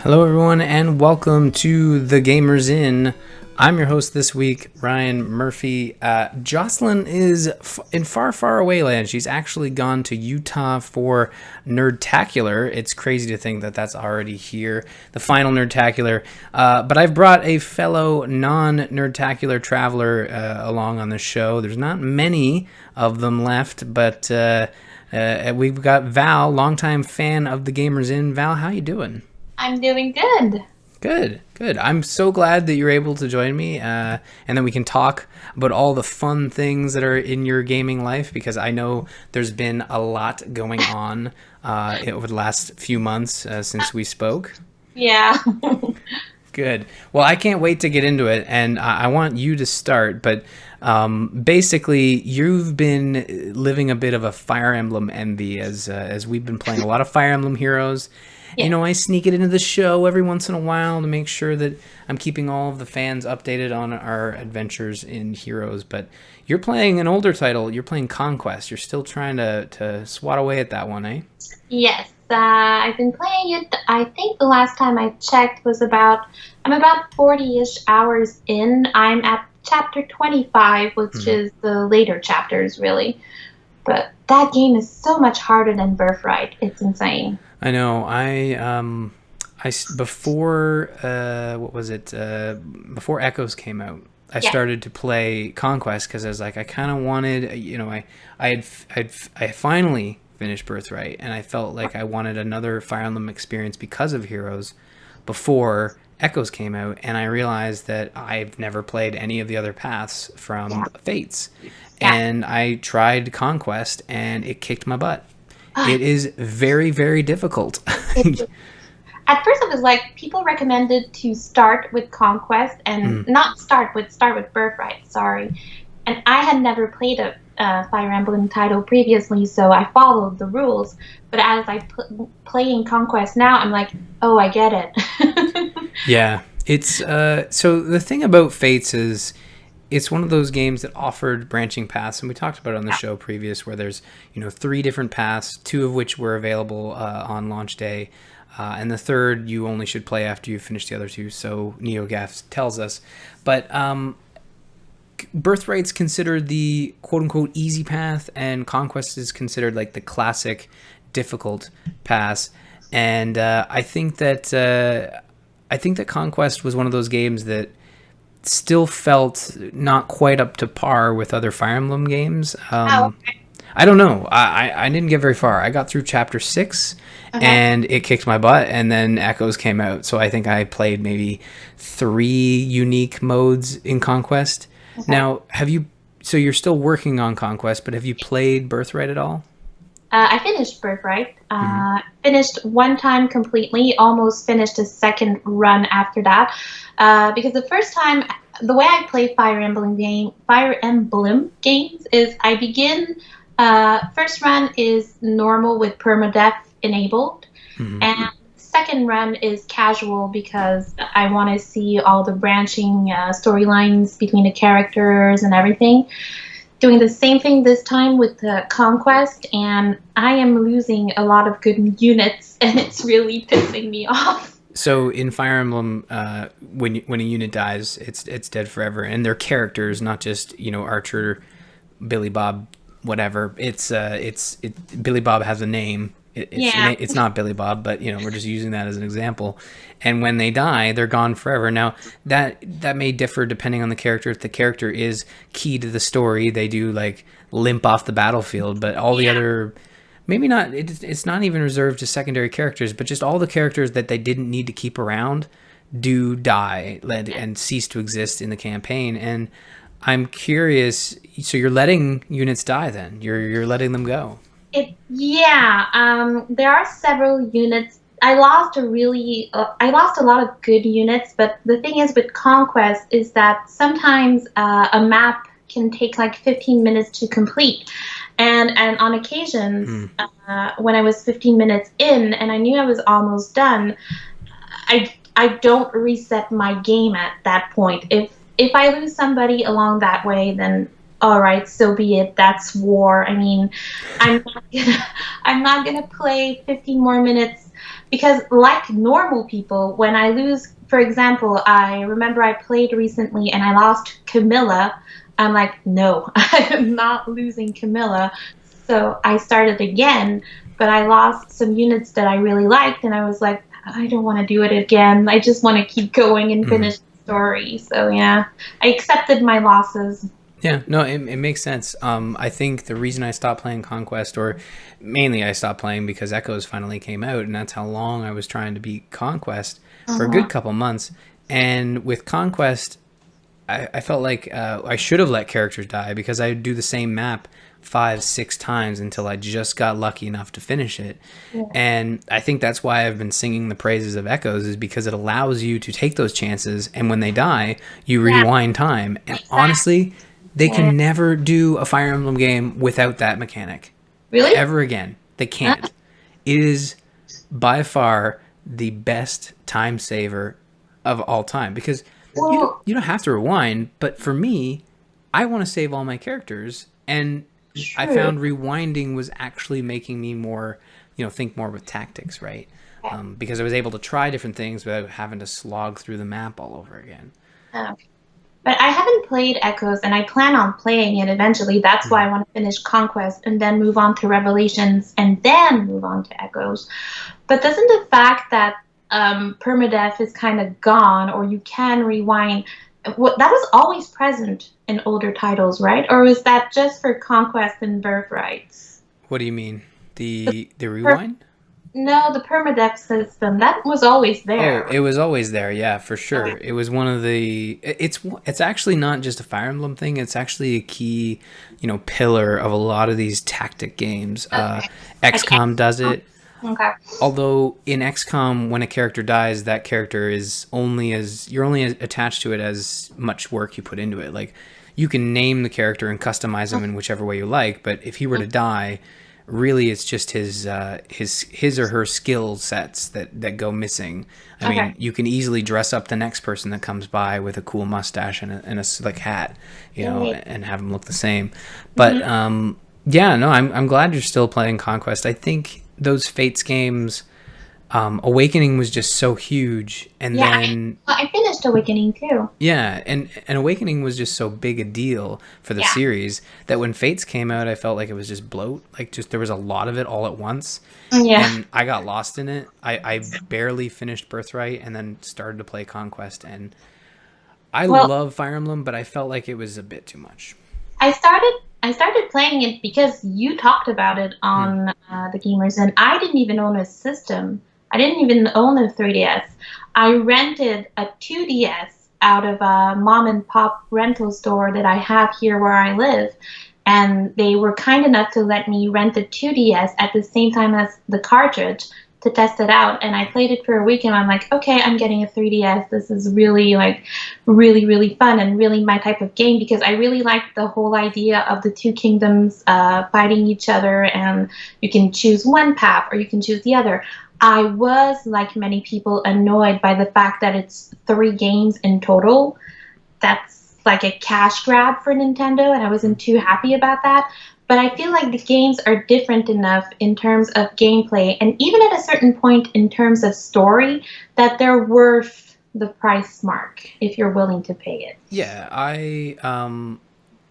Hello, everyone, and welcome to The Gamers Inn. I'm your host this week, Ryan Murphy. Jocelyn is in far, far away land. She's actually gone to Utah for Nerdtacular. It's crazy to think that that's already here, the final Nerdtacular. But I've brought a fellow non-Nerdtacular traveler along on the show. There's not many of them left, but we've got Val, longtime fan of The Gamers Inn. Val, how you doing? I'm doing good. Good. I'm so glad that you're able to join me, and then we can talk about all the fun things that are in your gaming life, because I know there's been a lot going on over the last few months since we spoke. Yeah. Good. Well, I can't wait to get into it, and I want you to start, but basically, you've been living a bit of a Fire Emblem envy as we've been playing a lot of Fire Emblem Heroes. Yeah. You know, I sneak it into the show every once in a while to make sure that I'm keeping all of the fans updated on our adventures in Heroes. But you're playing an older title. You're playing Conquest. You're still trying to swat away at that one, eh? Yes. I've been playing it. I think the last time I checked was I'm about 40-ish hours in. I'm at chapter 25, which is the later chapters, really. But that game is so much harder than Birthright. It's insane. I know. Before before Echoes came out, I started to play Conquest because I was like, I kind of wanted, I finally finished Birthright, and I felt like I wanted another Fire Emblem experience because of Heroes before Echoes came out, and I realized that I've never played any of the other paths from Fates, and I tried Conquest, and it kicked my butt. It is very, very difficult. At first, it was like people recommended to start with Conquest and not start with Birthright. Sorry, and I had never played a Fire Emblem title previously, so I followed the rules. But as I playing Conquest now, I'm like, oh, I get it. Yeah, it's so the thing about Fates is, it's one of those games that offered branching paths, and we talked about it on the show previous, where there's 3 different paths, 2 of which were available on launch day, and the third you only should play after you finish the other 2. So NeoGAF tells us, but Birthright's considered the quote unquote easy path, and Conquest is considered like the classic difficult path. And I think that Conquest was one of those games that still felt not quite up to par with other Fire Emblem games. Okay. I don't know. I didn't get very far. I got through chapter 6 and it kicked my butt, and then Echoes came out. So I think I played maybe 3 unique modes in Conquest. Now, so you're still working on Conquest, but have you played Birthright at all? I finished Birthright. Finished one time completely, almost finished a second run after that. Because the first time, the way I play Fire Emblem games is I begin, first run is normal with permadeath enabled, and second run is casual because I want to see all the branching storylines between the characters and everything. Doing the same thing this time with the Conquest, and I am losing a lot of good units, and it's really pissing me off. So in Fire Emblem, when a unit dies, it's dead forever, and they're characters, not just Archer, Billy Bob, whatever. It's Billy Bob has a name. It's not Billy Bob, but we're just using that as an example. And when they die, they're gone forever. Now that may differ depending on the character. If the character is key to the story, they do like limp off the battlefield. But all the other, maybe not. It's not even reserved to secondary characters, but just all the characters that they didn't need to keep around do die and cease to exist in the campaign. And I'm curious. So you're letting units die then? You're letting them go? There are several units. I lost a lot of good units, but the thing is with Conquest is that sometimes a map can take like 15 minutes to complete, and on occasions when I was 15 minutes in and I knew I was almost done, I don't reset my game at that point. If I lose somebody along that way, then all right, so be it. That's war. I mean, I'm not gonna, I'm not gonna play 15 more minutes because, like normal people, when I lose, for example, I remember I played recently and I lost Camilla. I'm like, no, I'm not losing Camilla. So I started again, but I lost some units that I really liked, and I was like, I don't want to do it again. I just want to keep going and Mhm. finish the story. So yeah, I accepted my losses. Yeah, no, it makes sense. I think the reason I stopped playing Conquest, or mainly I stopped playing because Echoes finally came out, and that's how long I was trying to beat Conquest for a good Uh-huh. couple months. And with Conquest, I felt like I should have let characters die because I would do the same map 5, 6 times until I just got lucky enough to finish it. Yeah. And I think that's why I've been singing the praises of Echoes, is because it allows you to take those chances, and when they die, you Yeah, rewind time. And exactly. honestly, they Yeah. can never do a Fire Emblem game without that mechanic Really? ever again. They Uh, can't. It is by far the best time saver of all time because well, you don't have to rewind, but for me, I want to save all my characters, and I true. found rewinding was actually making me more, think more with tactics, right? Okay. Because I was able to try different things without having to slog through the map all over again. Okay. But I haven't played Echoes, and I plan on playing it eventually. That's why Mhm. I want to finish Conquest and then move on to Revelations and then move on to Echoes. But doesn't the fact that permadeath is kind of gone, or you can rewind, that was always present in older titles, right? Or was that just for Conquest and Birthrights? What do you mean? The The per- rewind? no, the permadeath system that was always Oh, there. it was always there, yeah, for Okay. sure. It was one of the. It's actually not just a Fire Emblem thing. It's actually a key, pillar of a lot of these tactic games. Okay. Like, XCOM does it. okay. Although in XCOM, when a character dies, that character is only as you're only attached to it as much work you put into it. Like you can name the character and customize him in whichever way you like, but if he were to die, really it's just his or her skill sets that go missing. I Okay. mean, you can easily dress up the next person that comes by with a cool mustache and a slick hat, Right. and have them look the same. But Mhm. yeah, no, I'm glad you're still playing Conquest. I think those Fates games, Awakening was just so huge, and Yeah, then I finished Awakening too. yeah, and Awakening was just so big a deal for the Yeah. series that when Fates came out, I felt like it was just bloat. Like just there was a lot of it all at once, Yeah. and I got lost in it. I barely finished Birthright and then started to play Conquest, and I Well, love Fire Emblem, but I felt like it was a bit too much. I started playing it because you talked about it Hmm. on the gamers, and I didn't even own a system. I didn't even own a 3DS. I rented a 2DS out of a mom and pop rental store that I have here where I live, and they were kind enough to let me rent the 2DS at the same time as the cartridge to test it out. And I played it for a week, and I'm like, okay, I'm getting a 3DS. This is really like really fun and really my type of game because I really like the whole idea of the two kingdoms fighting each other, and you can choose one path or you can choose the other. I was, like many people, annoyed by the fact that it's 3 games in total. That's like a cash grab for Nintendo, and I wasn't too happy about that. But I feel like the games are different enough in terms of gameplay, and even at a certain point in terms of story, that they're worth the price mark if you're willing to pay it. Yeah,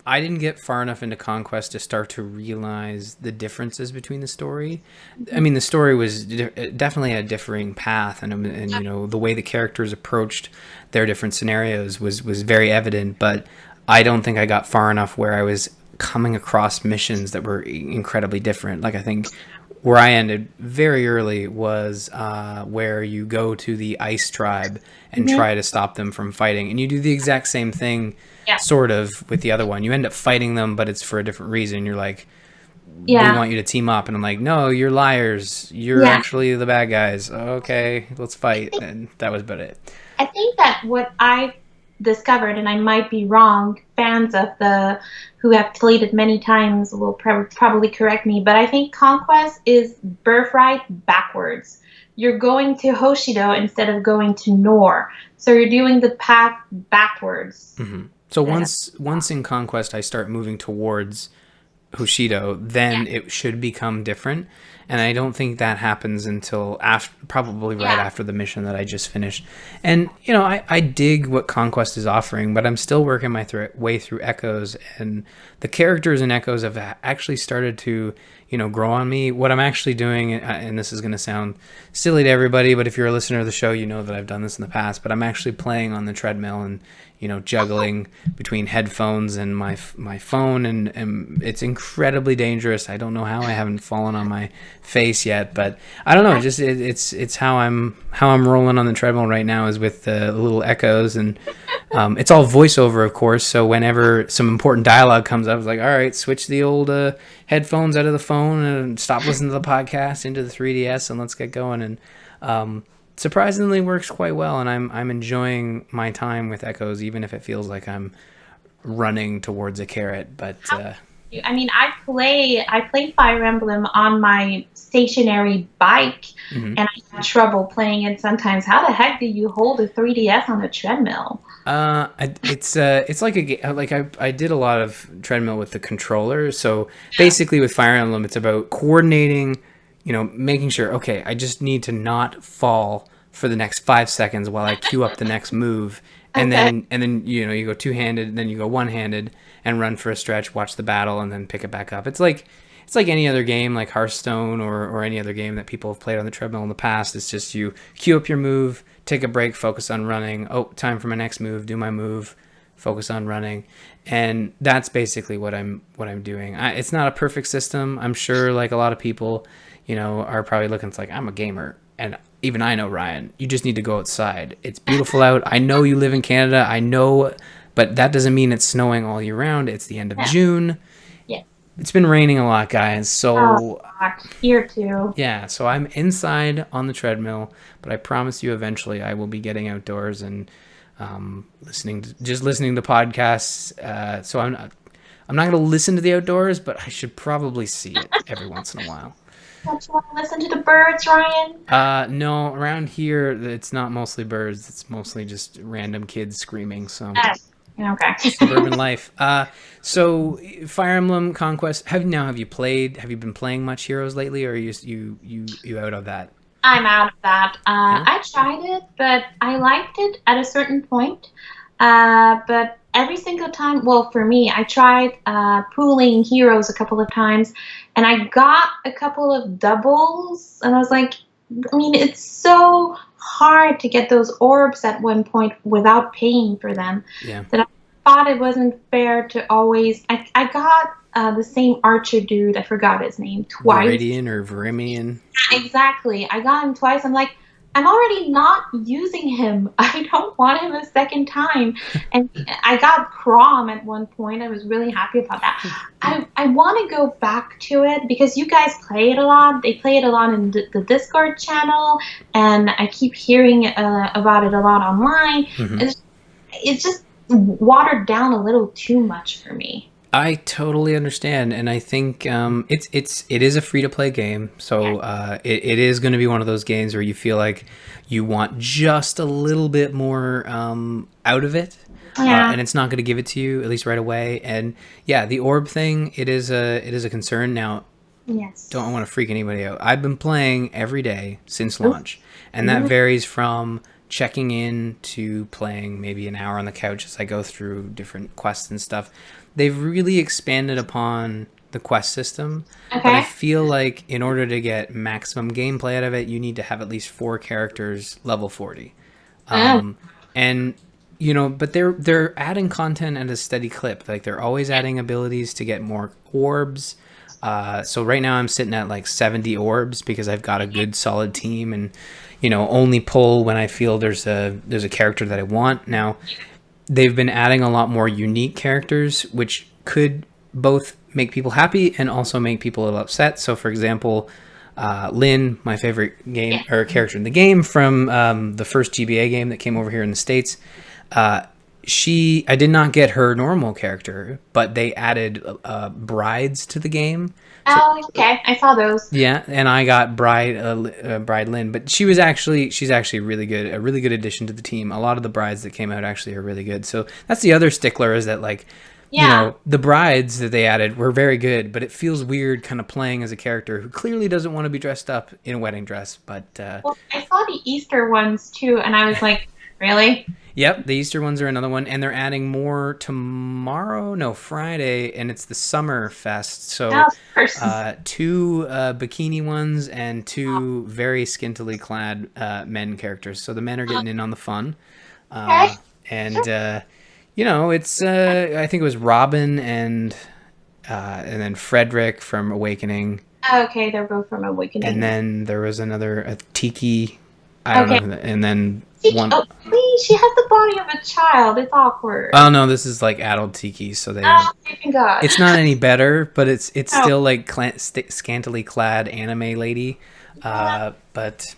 I didn't get far enough into Conquest to start to realize the differences between the story. I mean, the story was definitely a differing path, and the way the characters approached their different scenarios was very evident. But I don't think I got far enough where I was coming across missions that were incredibly different. Like I think where I ended very early was where you go to the ice tribe and Mm-hmm. try to stop them from fighting, and you do the exact same thing Yeah. sort of with the other one. You end up fighting them, but it's for a different reason. You're like, we Yeah. want you to team up, and I'm like, no, you're liars. You're Yeah. actually the bad guys. Okay, let's fight, and that was about it. I think that what I discovered, and I might be wrong, fans of the who have played it many times will probably correct me, but I think Conquest is Birthright backwards. You're going to Hoshido instead of going to Nor, so you're doing the path backwards. Hmm. So once in Conquest I start moving towards Hushido, then it should become different. And I don't think that happens until probably right after the mission that I just finished. And, I dig what Conquest is offering, but I'm still working my way through Echoes. And the characters in Echoes have actually started to, grow on me. What I'm actually doing, and this is going to sound silly to everybody, but if you're a listener of the show, you know that I've done this in the past, but I'm actually playing on the treadmill and, juggling between headphones and my phone, and it's incredibly dangerous. I don't know how I haven't fallen on my face yet, but I don't know. Just it's how I'm rolling on the treadmill right now is with the little echoes, and it's all voiceover, of course. So whenever some important dialogue comes up, it's like, all right, switch the old headphones out of the phone and stop listening to the podcast into the 3DS, and let's get going. And surprisingly works quite well, and I'm enjoying my time with Echoes, even if it feels like I'm running towards a carrot. But I mean, I play Fire Emblem on my stationary bike, and I have trouble playing it sometimes. How the heck do you hold a 3DS on a treadmill? It's like I did a lot of treadmill with the controller. So basically, with Fire Emblem, it's about coordinating. Making sure, okay, I just need to not fall for the next 5 seconds while I queue up the next move. And then you go two-handed, and then you go one-handed and run for a stretch, watch the battle, and then pick it back up. It's like any other game, like Hearthstone or any other game that people have played on the treadmill in the past. It's just you queue up your move, take a break, focus on running. Oh, time for my next move, do my move, focus on running. And that's basically what I'm doing. It's not a perfect system. I'm sure like a lot of people, are probably looking, it's like, I'm a gamer. And even I know, Ryan, you just need to go outside. It's beautiful out. I know you live in Canada. I know, but that doesn't mean it's snowing all year round. It's the end of June. Yeah. It's been raining a lot, guys. So here too. Yeah. So I'm inside on the treadmill, but I promise you eventually I will be getting outdoors and listening to podcasts. So I'm not going to listen to the outdoors, but I should probably see it every once in a while. Don't you want to listen to the birds, Ryan? No, around here it's not mostly birds. It's mostly just random kids screaming. So okay. Suburban life. So Fire Emblem Conquest. Have you been playing much Heroes lately, or are you out of that? I'm out of that. I tried it, but I liked it at a certain point. But every single time, well, for me, I tried pooling heroes a couple of times, and I got a couple of doubles, and I was like, I mean, it's so hard to get those orbs at one point without paying for them. Yeah. That I thought it wasn't fair to always. I got the same archer dude. I forgot his name twice. Viridian or Virimian. Exactly. I got him twice. I'm like, I'm already not using him. I don't want him a second time. And I got Crom at one point. I was really happy about that. I want to go back to it because you guys play it a lot. They play it a lot in the Discord channel, and I keep hearing about it a lot online. Mm-hmm. It's just watered down a little too much for me. I totally understand, and I think it is a free-to-play game, so it is going to be one of those games where you feel like you want just a little bit more out of it, and it's not going to give it to you, at least right away. And yeah, the orb thing, it is a concern. Now, don't want to freak anybody out. I've been playing every day since launch, and that varies from checking in to playing maybe an hour on the couch as I go through different quests and stuff. They've really expanded upon the quest system, but I feel like in order to get maximum gameplay out of it, you need to have at least 4 characters level 40. And but they're adding content at a steady clip. Like they're always adding abilities to get more orbs. So right now I'm sitting at like 70 orbs because I've got a good solid team, and only pull when I feel there's a character that I want. Now, they've been adding a lot more unique characters, which could both make people happy and also make people a little upset. So, for example, Lynn, my favorite character in the game from the first GBA game that came over here in the States, I did not get her normal character, but they added brides to the game. So Oh, okay. I saw those. yeah, and I got Bride Lynn, but she's actually really good, a really good addition to the team. A lot of the brides that came out actually are really good. So that's the other stickler, is that like, Yeah. the brides that they added were very good, but it feels weird kind of playing as a character who clearly doesn't want to be dressed up in a wedding dress. But Well, I saw the Easter ones too, and I was like, really? yep, the Easter ones are another one, and they're adding more tomorrow, no, Friday, and it's the Summer Fest. Oh, So of course. two bikini ones and two very scantily clad men characters. So the men are getting in on the fun. Okay. And it's I think it was Robin and then Frederick from Awakening, Okay, they're both from Awakening. and then there was a Tiki. I don't Okay. know, and then one. Oh, please, she has the body of a child. It's awkward. Oh no, this is like adult Tiki, so they. Oh, thank God. It's not any better, but it's Oh. still like scantily clad anime lady. But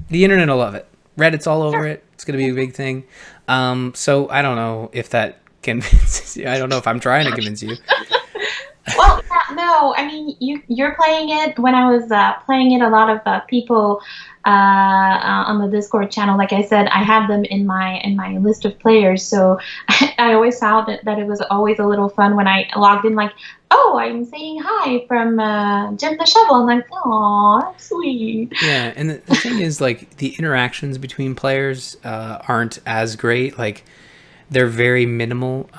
the internet will love it. Reddit's all over it. It's gonna be a big thing. So I don't know if that convinces you. I don't know if I'm trying to convince you. Well, no, I mean you're playing it. When I was playing it, a lot of people on the Discord channel, like I said, I have them in my list of players. So I always found that it was always a little fun when I logged in, like, oh, I'm saying hi from Jim the Shovel. I'm like, oh, that's sweet. Yeah, and the thing is, like, the interactions between players aren't as great. Like, they're very minimal.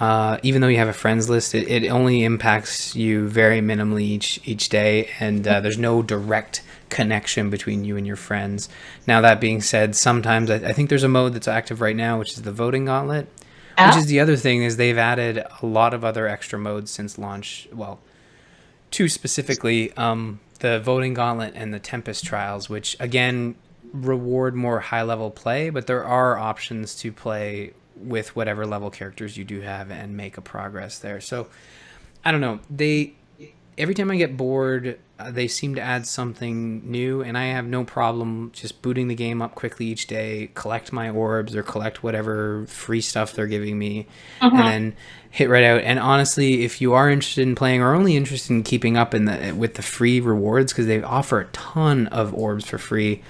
Even though you have a friends list, it only impacts you very minimally each day, and there's no direct connection between you and your friends. Now, that being said, sometimes I think there's a mode that's active right now, which is the voting gauntlet. Which is the other thing, is they've added a lot of other extra modes since launch. Well, two specifically, the voting gauntlet and the Tempest trials, which again reward more high-level play, but there are options to play with whatever level characters you do have and make a progress there. So I don't know, every time I get bored, they seem to add something new, and I have no problem just booting the game up quickly each day, collect my orbs or collect whatever free stuff they're giving me, and then hit right out. And honestly, if you are interested in playing or only interested in keeping up with the free rewards, because they offer a ton of orbs for free,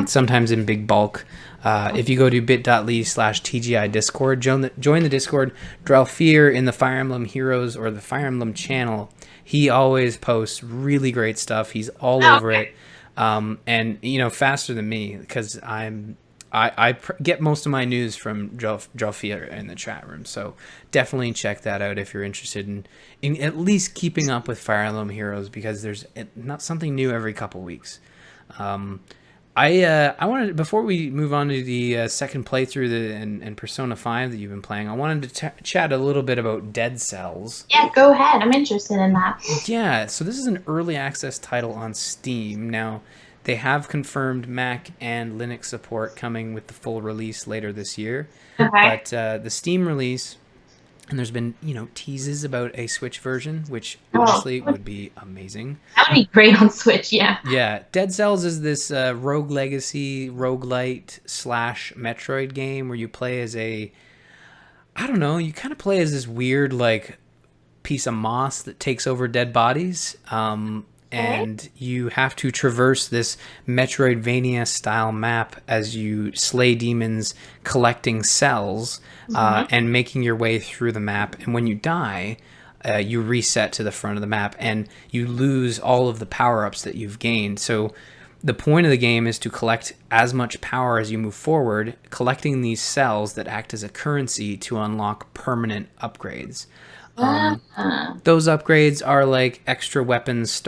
sometimes in big bulk. If you go to bit.ly/TGI Discord, join the Discord. Drelfir in the Fire Emblem Heroes or the Fire Emblem channel, he always posts really great stuff. He's all over it, and faster than me, because I get most of my news from Drelfir in the chat room. So definitely check that out if you're interested in at least keeping up with Fire Emblem Heroes, because there's not something new every couple weeks. I wanted, before we move on to the second playthrough and Persona 5 that you've been playing, I wanted to chat a little bit about Dead Cells. Yeah, go ahead. I'm interested in that. Yeah, so this is an early access title on Steam. Now, they have confirmed Mac and Linux support coming with the full release later this year. Okay. But the Steam release, and there's been, teases about a Switch version, which honestly would be amazing. That would be great on Switch, yeah. Yeah, Dead Cells is this rogue legacy, roguelite / Metroid game where you play as you kind of play as this weird, like, piece of moss that takes over dead bodies. And you have to traverse this Metroidvania-style map as you slay demons, collecting cells, and making your way through the map. And when you die, you reset to the front of the map, and you lose all of the power-ups that you've gained. So the point of the game is to collect as much power as you move forward, collecting these cells that act as a currency to unlock permanent upgrades. Those upgrades are like extra weapons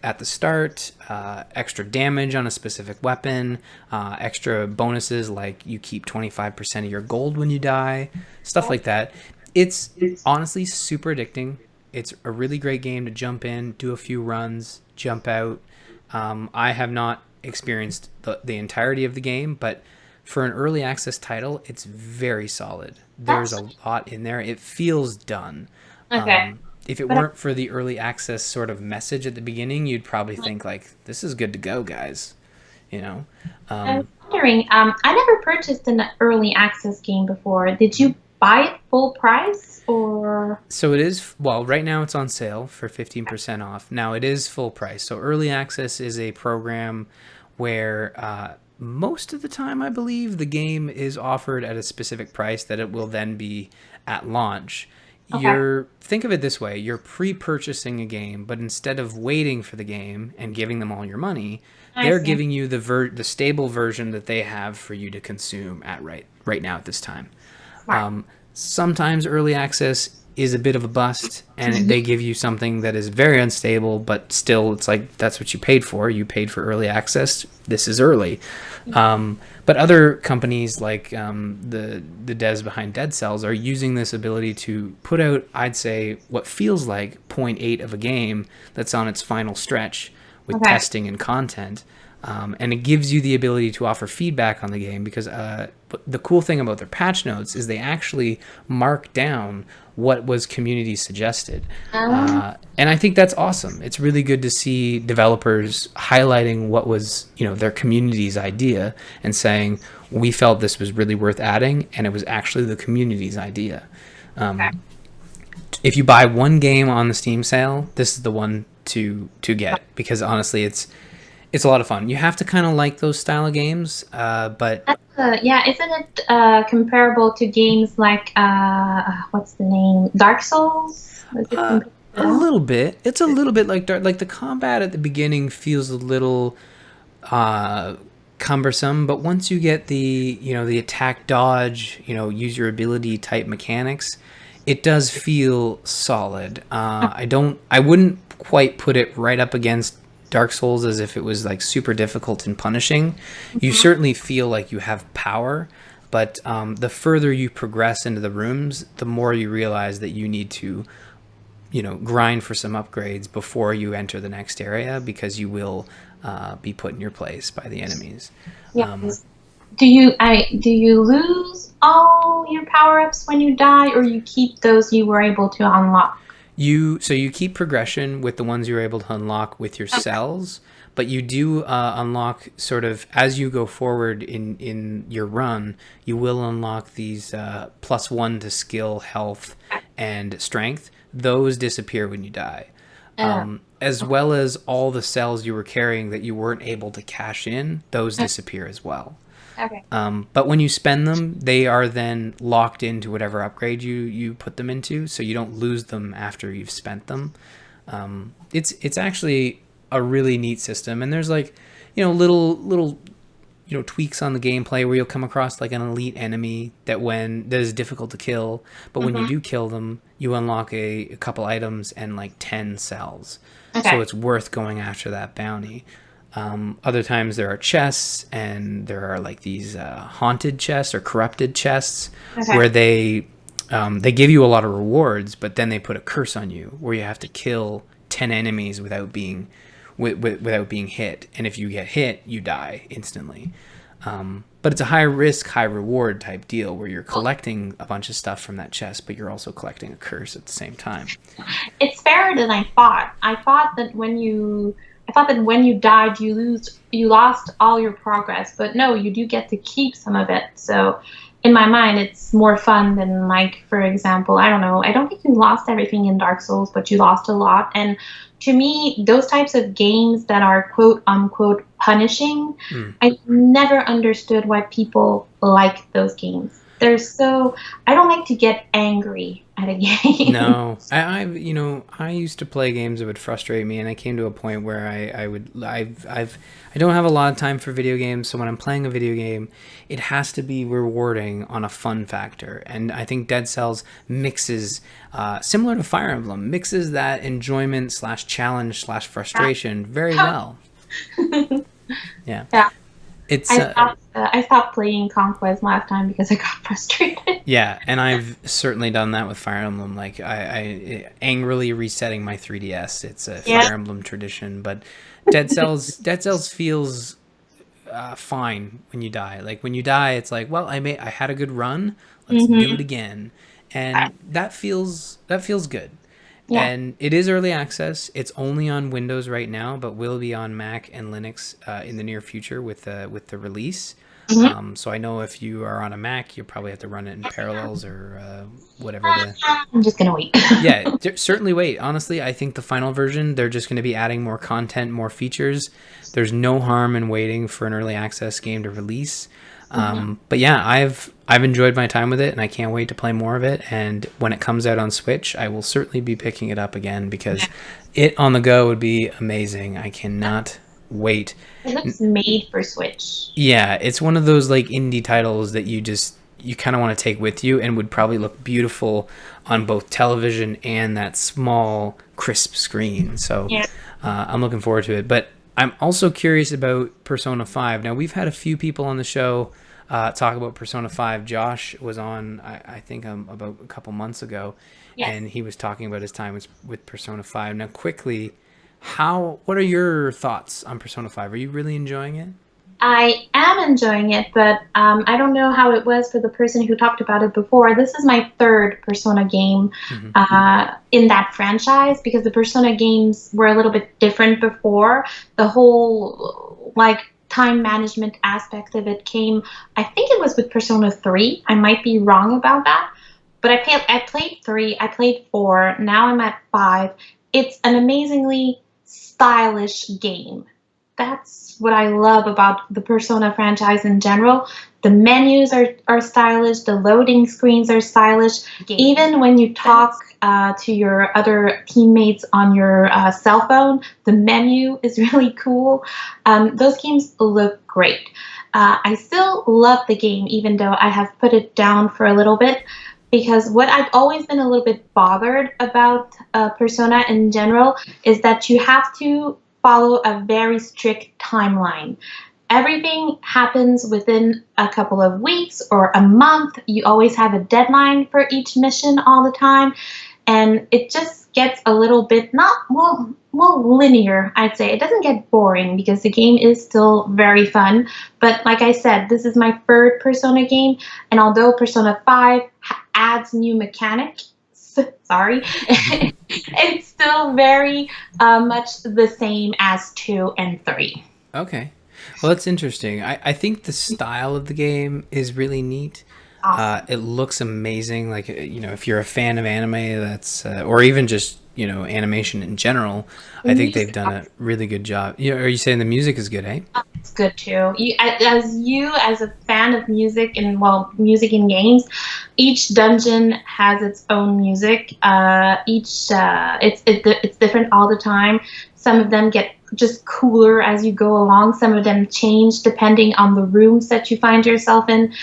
at the start, extra damage on a specific weapon, extra bonuses like you keep 25% of your gold when you die, stuff like that. It's honestly super addicting. It's a really great game to jump in, do a few runs, jump out. I have not experienced the entirety of the game, but for an early access title, it's very solid. There's a lot in there. It feels done. Okay. If it weren't for the early access sort of message at the beginning, you'd probably think like, this is good to go, guys. I'm wondering, I never purchased an early access game before. Did you buy it full price or? So it is, well, right now it's on sale for 15% off. Now it is full price. So early access is a program where most of the time, I believe, the game is offered at a specific price that it will then be at launch. Okay. Think of it this way, you're pre-purchasing a game, but instead of waiting for the game and giving them all your money, I they're see. giving you the stable version that they have for you to consume at right now at this time. Smart. Sometimes early access is a bit of a bust, and they give you something that is very unstable, but still, it's like that's what you paid for. You paid for early access. This is early. But other companies like the devs behind Dead Cells are using this ability to put out, I'd say, what feels like zero point 0.8 of a game that's on its final stretch with Okay. testing and content. And it gives you the ability to offer feedback on the game because the cool thing about their patch notes is they actually mark down what was community suggested. And I think that's awesome. It's really good to see developers highlighting what was, their community's idea and saying, we felt this was really worth adding, and it was actually the community's idea. Okay. If you buy one game on the Steam sale, this is the one to get because honestly, it's a lot of fun. You have to kind of like those style of games, but Yeah, isn't it comparable to games like what's the name? Dark Souls? Is it comparable to a that? little bit. It's a little bit like like the combat at the beginning feels a little cumbersome, but once you get the attack dodge, use your ability type mechanics, it does feel solid. I wouldn't quite put it right up against Dark Souls as if it was like super difficult and punishing. You certainly feel like you have power, but the further you progress into the rooms, the more you realize that you need to, grind for some upgrades before you enter the next area because you will be put in your place by the enemies. Yeah. Do you lose all your power-ups when you die, or you keep those you were able to unlock? You keep progression with the ones you're able to unlock with your cells, but you do unlock sort of as you go forward in your run. You will unlock these +1 to skill, health, and strength. Those disappear when you die, as well as all the cells you were carrying that you weren't able to cash in. Those disappear as well. Okay. But when you spend them, they are then locked into whatever upgrade you put them into, so you don't lose them after you've spent them. It's actually a really neat system, and there's like little tweaks on the gameplay where you'll come across like an elite enemy that is difficult to kill, but when you do kill them, you unlock a couple items and like 10 cells. Okay. So it's worth going after that bounty. Other times there are chests, and there are like these haunted chests or corrupted chests where they give you a lot of rewards, but then they put a curse on you where you have to kill 10 enemies without being hit, and if you get hit, you die instantly. But it's a high risk, high reward type deal where you're collecting a bunch of stuff from that chest, but you're also collecting a curse at the same time. It's fairer than I thought. I thought that when you died, you lost all your progress, but no, you do get to keep some of it. So in my mind, it's more fun than, like, for example, I don't know, I don't think you lost everything in Dark Souls, but you lost a lot. And to me, those types of games that are quote unquote punishing, I never understood why people like those games. I don't like to get angry at a game. No, I used to play games that would frustrate me, and I came to a point where I don't have a lot of time for video games. So when I'm playing a video game, it has to be rewarding on a fun factor, and I think Dead Cells mixes, similar to Fire Emblem, mixes that enjoyment / challenge / frustration very well. Yeah. Yeah. It's I stopped playing Conquest last time because I got frustrated. yeah, and I've certainly done that with Fire Emblem. Like I angrily resetting my 3DS. It's a Fire Emblem tradition, but Dead Cells feels fine when you die. Like when you die, it's like, well, I had a good run. Let's do it again, and that feels good. Yeah. And it is early access. It's only on Windows right now, but will be on Mac and Linux in the near future with the release. So I know if you are on a Mac, you probably have to run it in Parallels or whatever the. I'm just gonna wait. Yeah, certainly wait. Honestly, I think the final version, they're just going to be adding more content, more features. There's no harm in waiting for an early access game to release. But yeah, I've enjoyed my time with it, and I can't wait to play more of it. And when it comes out on Switch, I will certainly be picking it up again because it on the go would be amazing. I cannot wait. It looks made for Switch. Yeah, it's one of those like indie titles that you kind of want to take with you and would probably look beautiful on both television and that small crisp screen. So I'm looking forward to it. But I'm also curious about Persona 5. Now, we've had a few people on the show talk about Persona 5. Josh was on, I think, about a couple months ago, and he was talking about his time with Persona 5. Now, quickly, what are your thoughts on Persona 5? Are you really enjoying it? I am enjoying it, but I don't know how it was for the person who talked about it before. This is my third Persona game in that franchise because the Persona games were a little bit different before. The whole time management aspect of it came, I think it was with Persona 3. I might be wrong about that, but I played 3, I played 4, now I'm at 5. It's an amazingly stylish game. That's what I love about the Persona franchise in general. The menus are stylish, the loading screens are stylish. Even when you talk to your other teammates on your cell phone, the menu is really cool. Those games look great. I still love the game, even though I have put it down for a little bit, because what I've always been a little bit bothered about Persona in general is that you have to follow a very strict timeline. Everything happens within a couple of weeks or a month. You always have a deadline for each mission all the time. And it just gets a little bit more linear, I'd say. It doesn't get boring because the game is still very fun. But like I said, this is my third Persona game. And although Persona 5 adds new mechanics, it's still very much the same as 2 and 3. Okay. Well, that's interesting. I think the style of the game is really neat. Awesome. It looks amazing. Like, if you're a fan of anime, that's or even just animation in general, I think they've done a really good job. Are you saying the music is good, eh? It's good too. As a fan of music and music in games, each dungeon has its own music. It's different all the time. Some of them get just cooler as you go along. Some of them change depending on the rooms that you find yourself in.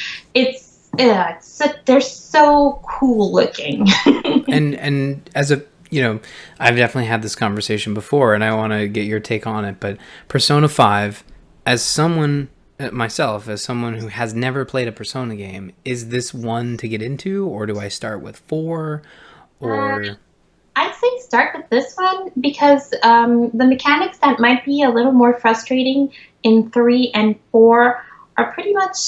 They're so cool looking. and as a I've definitely had this conversation before, and I want to get your take on it. But Persona 5, as someone who has never played a Persona game, is this one to get into, or do I start with 4? Or I'd say start with this one because the mechanics that might be a little more frustrating in 3 and 4 are pretty much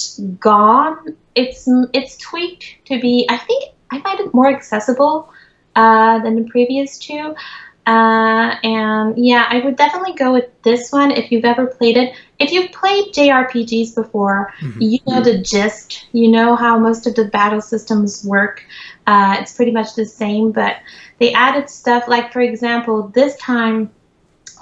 gone. It's tweaked to be, I think, I find it more accessible than the previous 2. And yeah, I would definitely go with this one if you've ever played it. If you've played JRPGs before, you know the gist. You know how most of the battle systems work. It's pretty much the same, but they added stuff like, for example, this time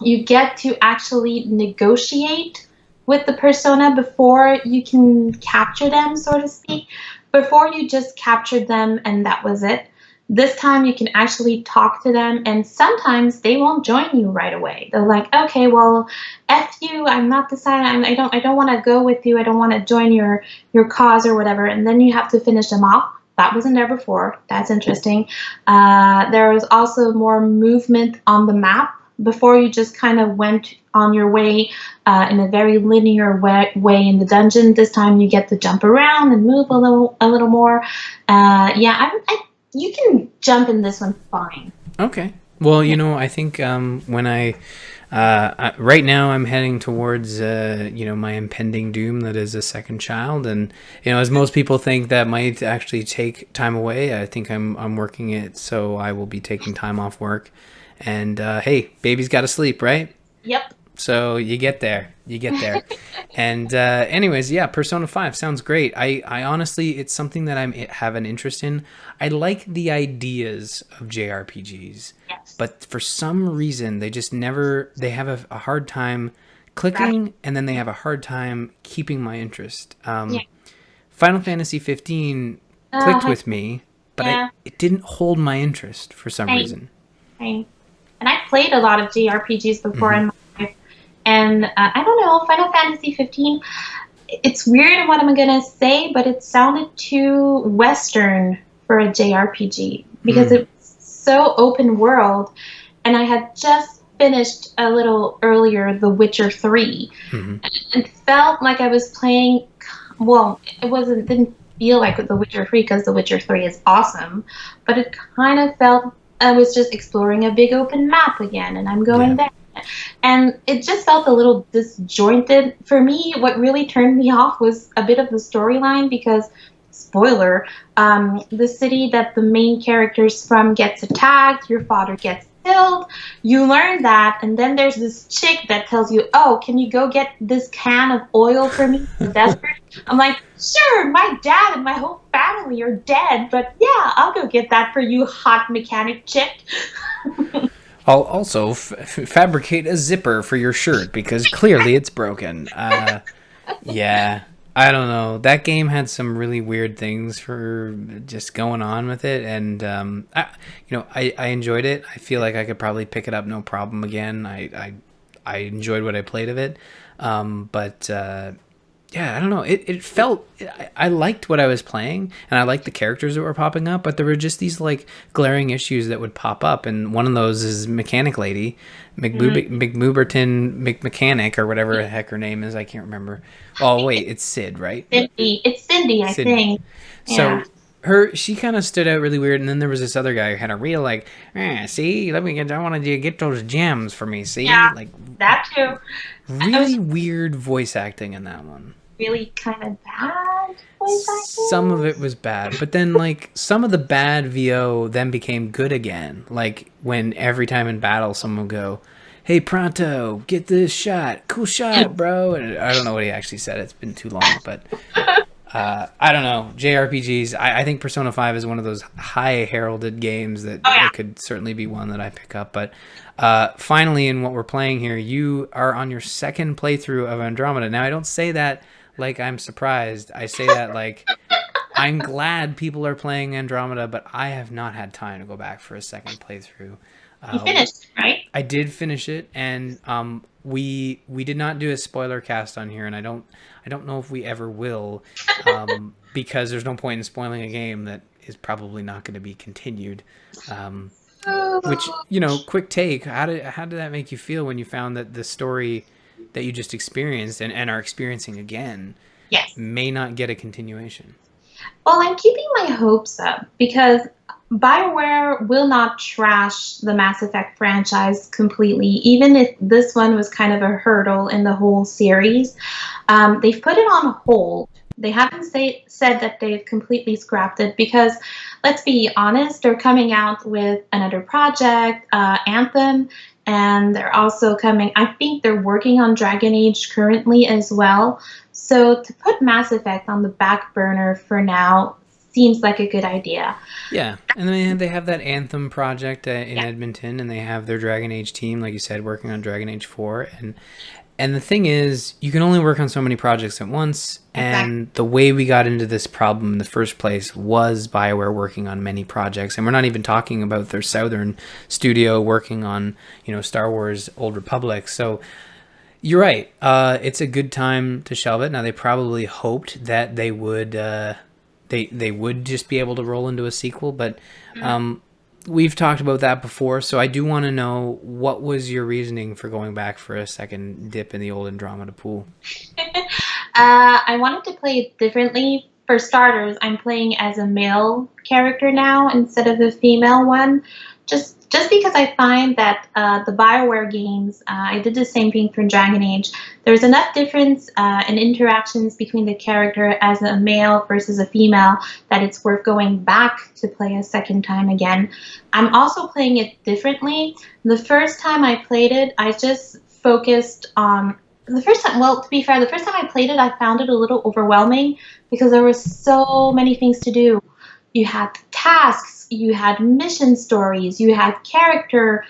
you get to actually negotiate with the persona before you can capture them, so to speak. Before you just captured them and that was it. This time you can actually talk to them, and sometimes they won't join you right away. They're like, okay, well, F you, I'm not deciding, I don't want to go with you, I don't want to join your cause or whatever, and then you have to finish them off. That wasn't there before. That's interesting. There was also more movement on the map. Before you just kind of went on your way in a very linear way in the dungeon. This time you get to jump around and move a little more. You can jump in this one fine. Okay. Well, I think when right now I'm heading towards, my impending doom that is a second child. And, as most people think that might actually take time away, I think I'm working it. So I will be taking time off work. And, hey, baby's got to sleep, right? Yep. So you get there. And anyways, yeah, Persona 5 sounds great. I honestly, it's something that have an interest in. I like the ideas of JRPGs, Yes. but for some reason, they just never, they have a hard time Right. clicking, and then they have a hard time keeping my interest. Yeah. Final Fantasy 15 clicked Uh, with me, but yeah. it didn't hold my interest for some Same. reason. Same. And I played a lot of JRPGs before Hmm. in my life. And I don't know, Final Fantasy 15, it's weird what I'm going to say, but it sounded too Western for a JRPG because Mm. it's so open world. And I had just finished a little earlier The Witcher 3. Hmm. And it felt like I was playing, well, didn't feel like The Witcher 3 because The Witcher 3 is awesome, but it kind of felt I was just exploring a big open map again, and I'm going Yeah. there. And it just felt a little disjointed. For me, what really turned me off was a bit of the storyline because, spoiler, the city that the main character's from gets attacked, your father gets killed, you learn that, and then there's this chick that tells you, oh, can you go get this can of oil for me? I'm desperate. I'm like, sure, my dad and my whole family are dead, but yeah, I'll go get that for you, hot mechanic chick. I'll also fabricate a zipper for your shirt because clearly it's broken. Yeah, I don't know. That game had some really weird things for just going on with it, and I enjoyed it. I feel like I could probably pick it up no problem again. I enjoyed what I played of it, but yeah, I don't know. It felt I liked what I was playing, and I liked the characters that were popping up, but there were just these like glaring issues that would pop up, and one of those is Mechanic Lady, McMooberton McMechanic or whatever the heck her name is. I can't remember. Oh wait, it's Sid, right? Cindy. It's Cindy, I Cindy. think. Yeah. So she kind of stood out really weird, and then there was this other guy who had a real like, see, I wanted you to get those gems for me, see, Yeah, like that too. I was really weird voice acting in that one. really kind of bad voice Some acting. of it was bad, but then like some of the bad VO then became good again. Like when every time in battle someone would go, "Hey Pronto, get this shot, cool shot, bro." And I don't know what he actually said. It's been too long, but I don't know. JRPGs. I think Persona 5 is one of those high heralded games that Oh yeah. it could certainly be one that I pick up. But finally, in what we're playing here, you are on your second playthrough of Andromeda. Now, I don't say that like I'm surprised. I say that like I'm glad people are playing Andromeda, but I have not had time to go back for a second playthrough. You finished, right? I did finish it, and we did not do a spoiler cast on here, and I don't know if we ever will, because there's no point in spoiling a game that is probably not going to be continued. Which, quick take. How did that make you feel when you found that the story that you just experienced and are experiencing again Yes. may not get a continuation? Well, I'm keeping my hopes up because BioWare will not trash the Mass Effect franchise completely, even if this one was kind of a hurdle in the whole series. They've put it on hold. They haven't said that they've completely scrapped it because, let's be honest, they're coming out with another project, Anthem, and they're also I think they're working on Dragon Age currently as well. So to put Mass Effect on the back burner for now seems like a good idea. Yeah, and then they have that Anthem project in Yeah. Edmonton, and they have their Dragon Age team, like you said, working on Dragon Age 4. And the thing is, you can only work on so many projects at once, and the way we got into this problem in the first place was BioWare working on many projects, and we're not even talking about their southern studio working on, Star Wars Old Republic. So you're right. It's a good time to shelve it. Now, they probably hoped that they would they would just be able to roll into a sequel, but we've talked about that before, so I do want to know, what was your reasoning for going back for a second dip in the old Andromeda pool? I wanted to play it differently. For starters, I'm playing as a male character now instead of a female one. Just because I find that the BioWare games, I did the same thing for Dragon Age. There's enough difference in interactions between the character as a male versus a female that it's worth going back to play a second time again. I'm also playing it differently. The first time I played it, I just focused on the first time, well, to be fair, the first time I played it, I found it a little overwhelming because there were so many things to do. You had tasks, you had mission stories, you had character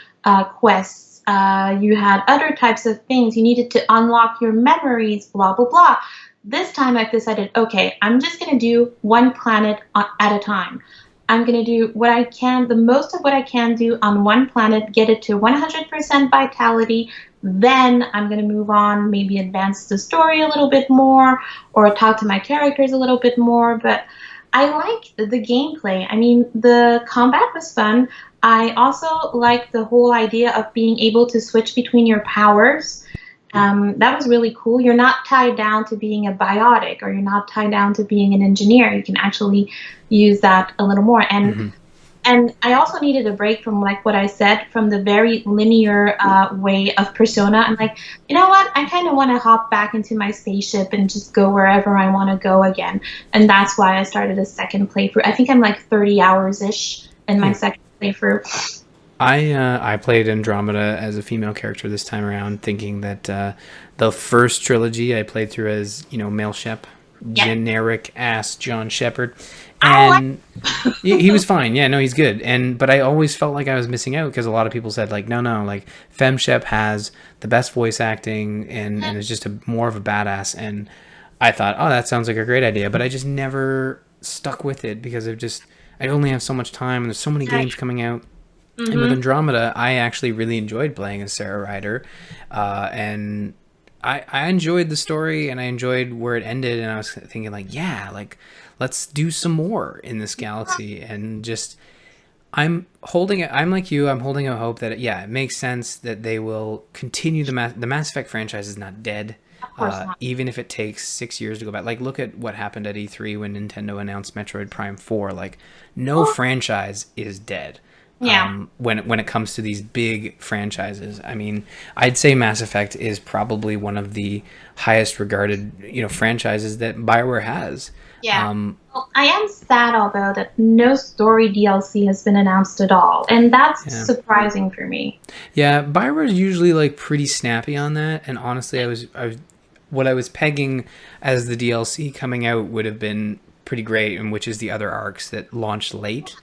quests, you had other types of things. You needed to unlock your memories, blah, blah, blah. This time I've decided, okay, I'm just going to do one planet at a time. I'm going to do what I can, the most of what I can do on one planet, get it to 100% vitality. Then I'm going to move on, maybe advance the story a little bit more or talk to my characters a little bit more. But I like the gameplay. I mean, the combat was fun. I also like the whole idea of being able to switch between your powers. That was really cool. You're not tied down to being a biotic or you're not tied down to being an engineer. You can actually use that a little more. And I also needed a break from, like what I said, from the very linear way of Persona. I'm like, you know what? I kind of want to hop back into my spaceship and just go wherever I want to go again. And that's why I started a second playthrough. I think I'm like 30 hours-ish in my second playthrough. I played Andromeda as a female character this time around, thinking that the first trilogy I played through as, male Shep, generic ass John Shepard, and he was fine. Yeah, no, he's good. But I always felt like I was missing out because a lot of people said like, no, like Fem Shep has the best voice acting and is just more of a badass. And I thought, oh, that sounds like a great idea, but I just never stuck with it because I only have so much time and there's so many games coming out. Mm-hmm. And with Andromeda, I actually really enjoyed playing as Sarah Ryder, and I enjoyed the story and I enjoyed where it ended. And I was thinking like, yeah, like let's do some more in this galaxy. And just I'm like you. I'm holding out hope that it makes sense that they will continue the Mass Effect franchise is not dead. Even if it takes 6 years to go back. Like, look at what happened at E3 when Nintendo announced Metroid Prime 4. Like, no franchise is dead. Yeah. When it comes to these big franchises, I mean, I'd say Mass Effect is probably one of the highest regarded, franchises that BioWare has. Yeah. Well, I am sad, although, that no story DLC has been announced at all, and that's surprising for me. Yeah, BioWare is usually like pretty snappy on that, and honestly, what I was pegging as the DLC coming out would have been pretty great, and which is the other arcs that launched late.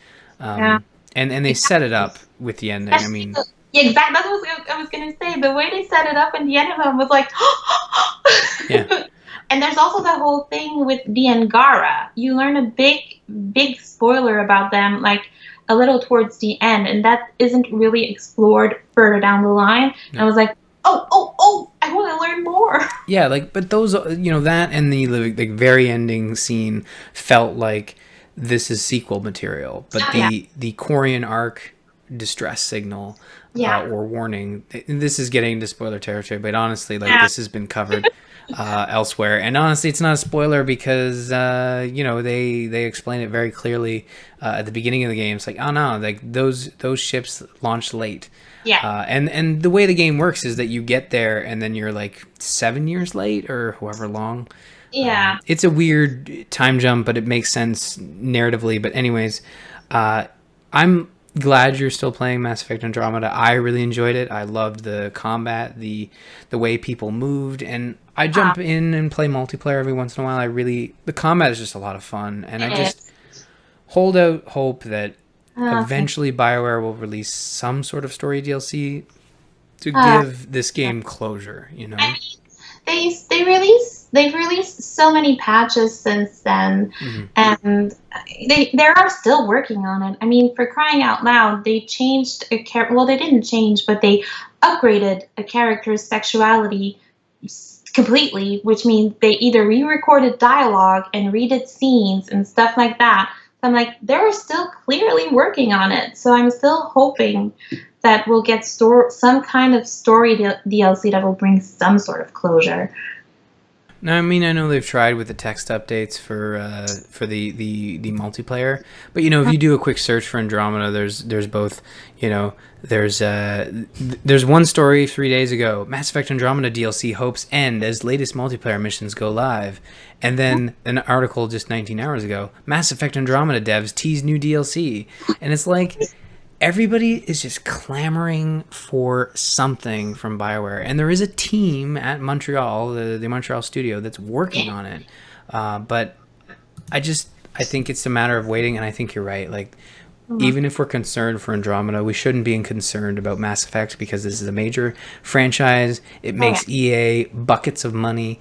And they set it up with the ending. I mean, exactly. That's what I was going to say. The way they set it up in the end of them was like, yeah. And there's also the whole thing with the Angara. You learn a big spoiler about them, like a little towards the end, and that isn't really explored further down the line. No. And I was like, oh, I want to learn more. Yeah, like, but those, that and the very ending scene felt like this is sequel material, but the Quarian arc distress signal or warning, this is getting into spoiler territory, but honestly, this has been covered elsewhere. And honestly, it's not a spoiler because they explain it very clearly at the beginning of the game. It's like, oh no, like those ships launched late. Yeah. And the way the game works is that you get there and then you're like 7 years late or however long. Yeah. It's a weird time jump, but it makes sense narratively. But anyways, I'm glad you're still playing Mass Effect Andromeda. I really enjoyed it. I loved the combat, the way people moved, and I jump in and play multiplayer every once in a while. The combat is just a lot of fun, and I just hold out hope that eventually BioWare will release some sort of story DLC to give this game closure, I mean, they've released so many patches since then, and they are still working on it. I mean, for crying out loud, they changed well, they didn't change, but they upgraded a character's sexuality completely, which means they either re-recorded dialogue and redid scenes and stuff like that. So I'm like, they're still clearly working on it. So I'm still hoping that we'll get some kind of story DLC that will bring some sort of closure. Now, I mean, I know they've tried with the text updates for the multiplayer, but if you do a quick search for Andromeda, there's both, there's one story 3 days ago, Mass Effect Andromeda DLC hopes end as latest multiplayer missions go live, and then an article just 19 hours ago, Mass Effect Andromeda devs tease new DLC, and it's like, everybody is just clamoring for something from BioWare, and there is a team at Montreal, the Montreal studio, that's working on it. But I think it's a matter of waiting, and I think you're right. Like, even if we're concerned for Andromeda, we shouldn't be concerned about Mass Effect because this is a major franchise. It makes EA buckets of money.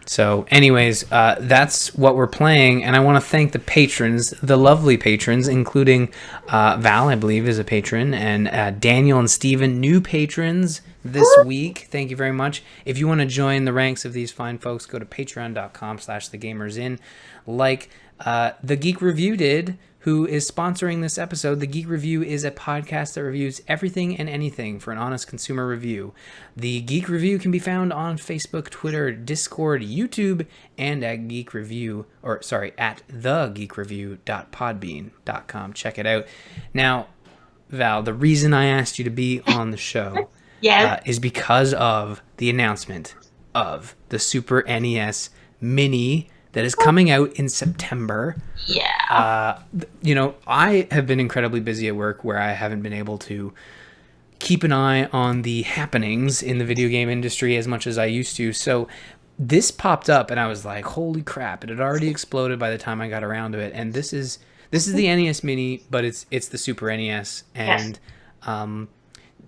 So anyways, that's what we're playing, and I want to thank the patrons, the lovely patrons, including Val, I believe, is a patron, and Daniel and Steven, new patrons this week. Thank you very much. If you want to join the ranks of these fine folks, go to patreon.com/thegamersin. Like The Geek Review did, who is sponsoring this episode. The Geek Review is a podcast that reviews everything and anything for an honest consumer review. The Geek Review can be found on Facebook, Twitter, Discord, YouTube, and at at thegeekreview.podbean.com. Check it out. Now, Val, the reason I asked you to be on the show is because of the announcement of the Super NES Mini that is coming out in September. I have been incredibly busy at work where I haven't been able to keep an eye on the happenings in the video game industry as much as I used to. So this popped up and I was like, holy crap, it had already exploded by the time I got around to it. And this is the NES Mini, but it's the Super NES. And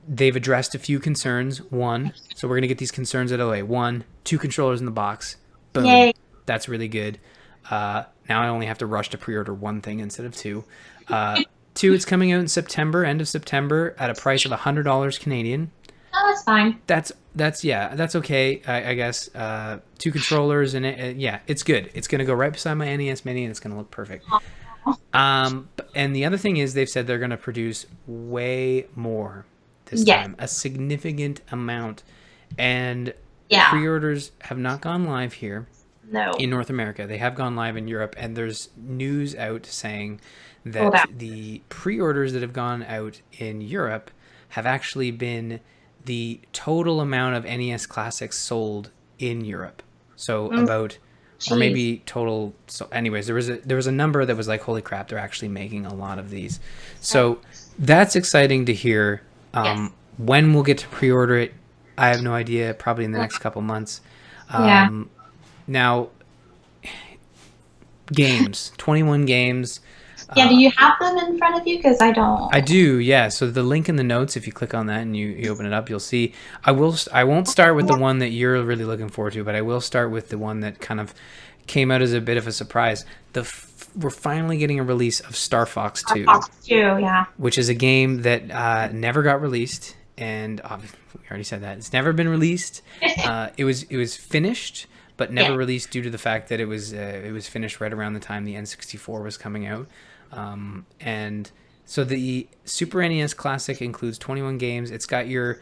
they've addressed a few concerns. One, so we're going to get these concerns out of the way. 1, 2 controllers in the box. Boom. Yay. That's really good. Now I only have to rush to pre-order 1 thing instead of 2. 2, it's coming out in September, end of September, at a price of $100 Canadian. Oh, that's fine. That's okay, I guess. 2 controllers, and it's good. It's going to go right beside my NES Mini, and it's going to look perfect. And the other thing is they've said they're going to produce way more this time, a significant amount. And pre-orders have not gone live here. No. In North America. They have gone live in Europe, and there's news out saying that the pre-orders that have gone out in Europe have actually been the total amount of NES classics sold in Europe. So or maybe total. So anyways, there was a number that was like, holy crap, they're actually making a lot of these. So that's exciting to hear. When we'll get to pre-order it, I have no idea. Probably in the next couple months. Now, games, 21 games. Do you have them in front of you? Because I don't. I do, yeah. So the link in the notes, if you click on that and you open it up, you'll see. I won't start with the one that you're really looking forward to, but I will start with the one that kind of came out as a bit of a surprise. We're finally getting a release of Star Fox 2. Star Fox 2, yeah. Which is a game that never got released, and we already said that. It's never been released. It was finished, but never released due to the fact that it was finished right around the time the N64 was coming out. And so the Super NES Classic includes 21 games. It's got your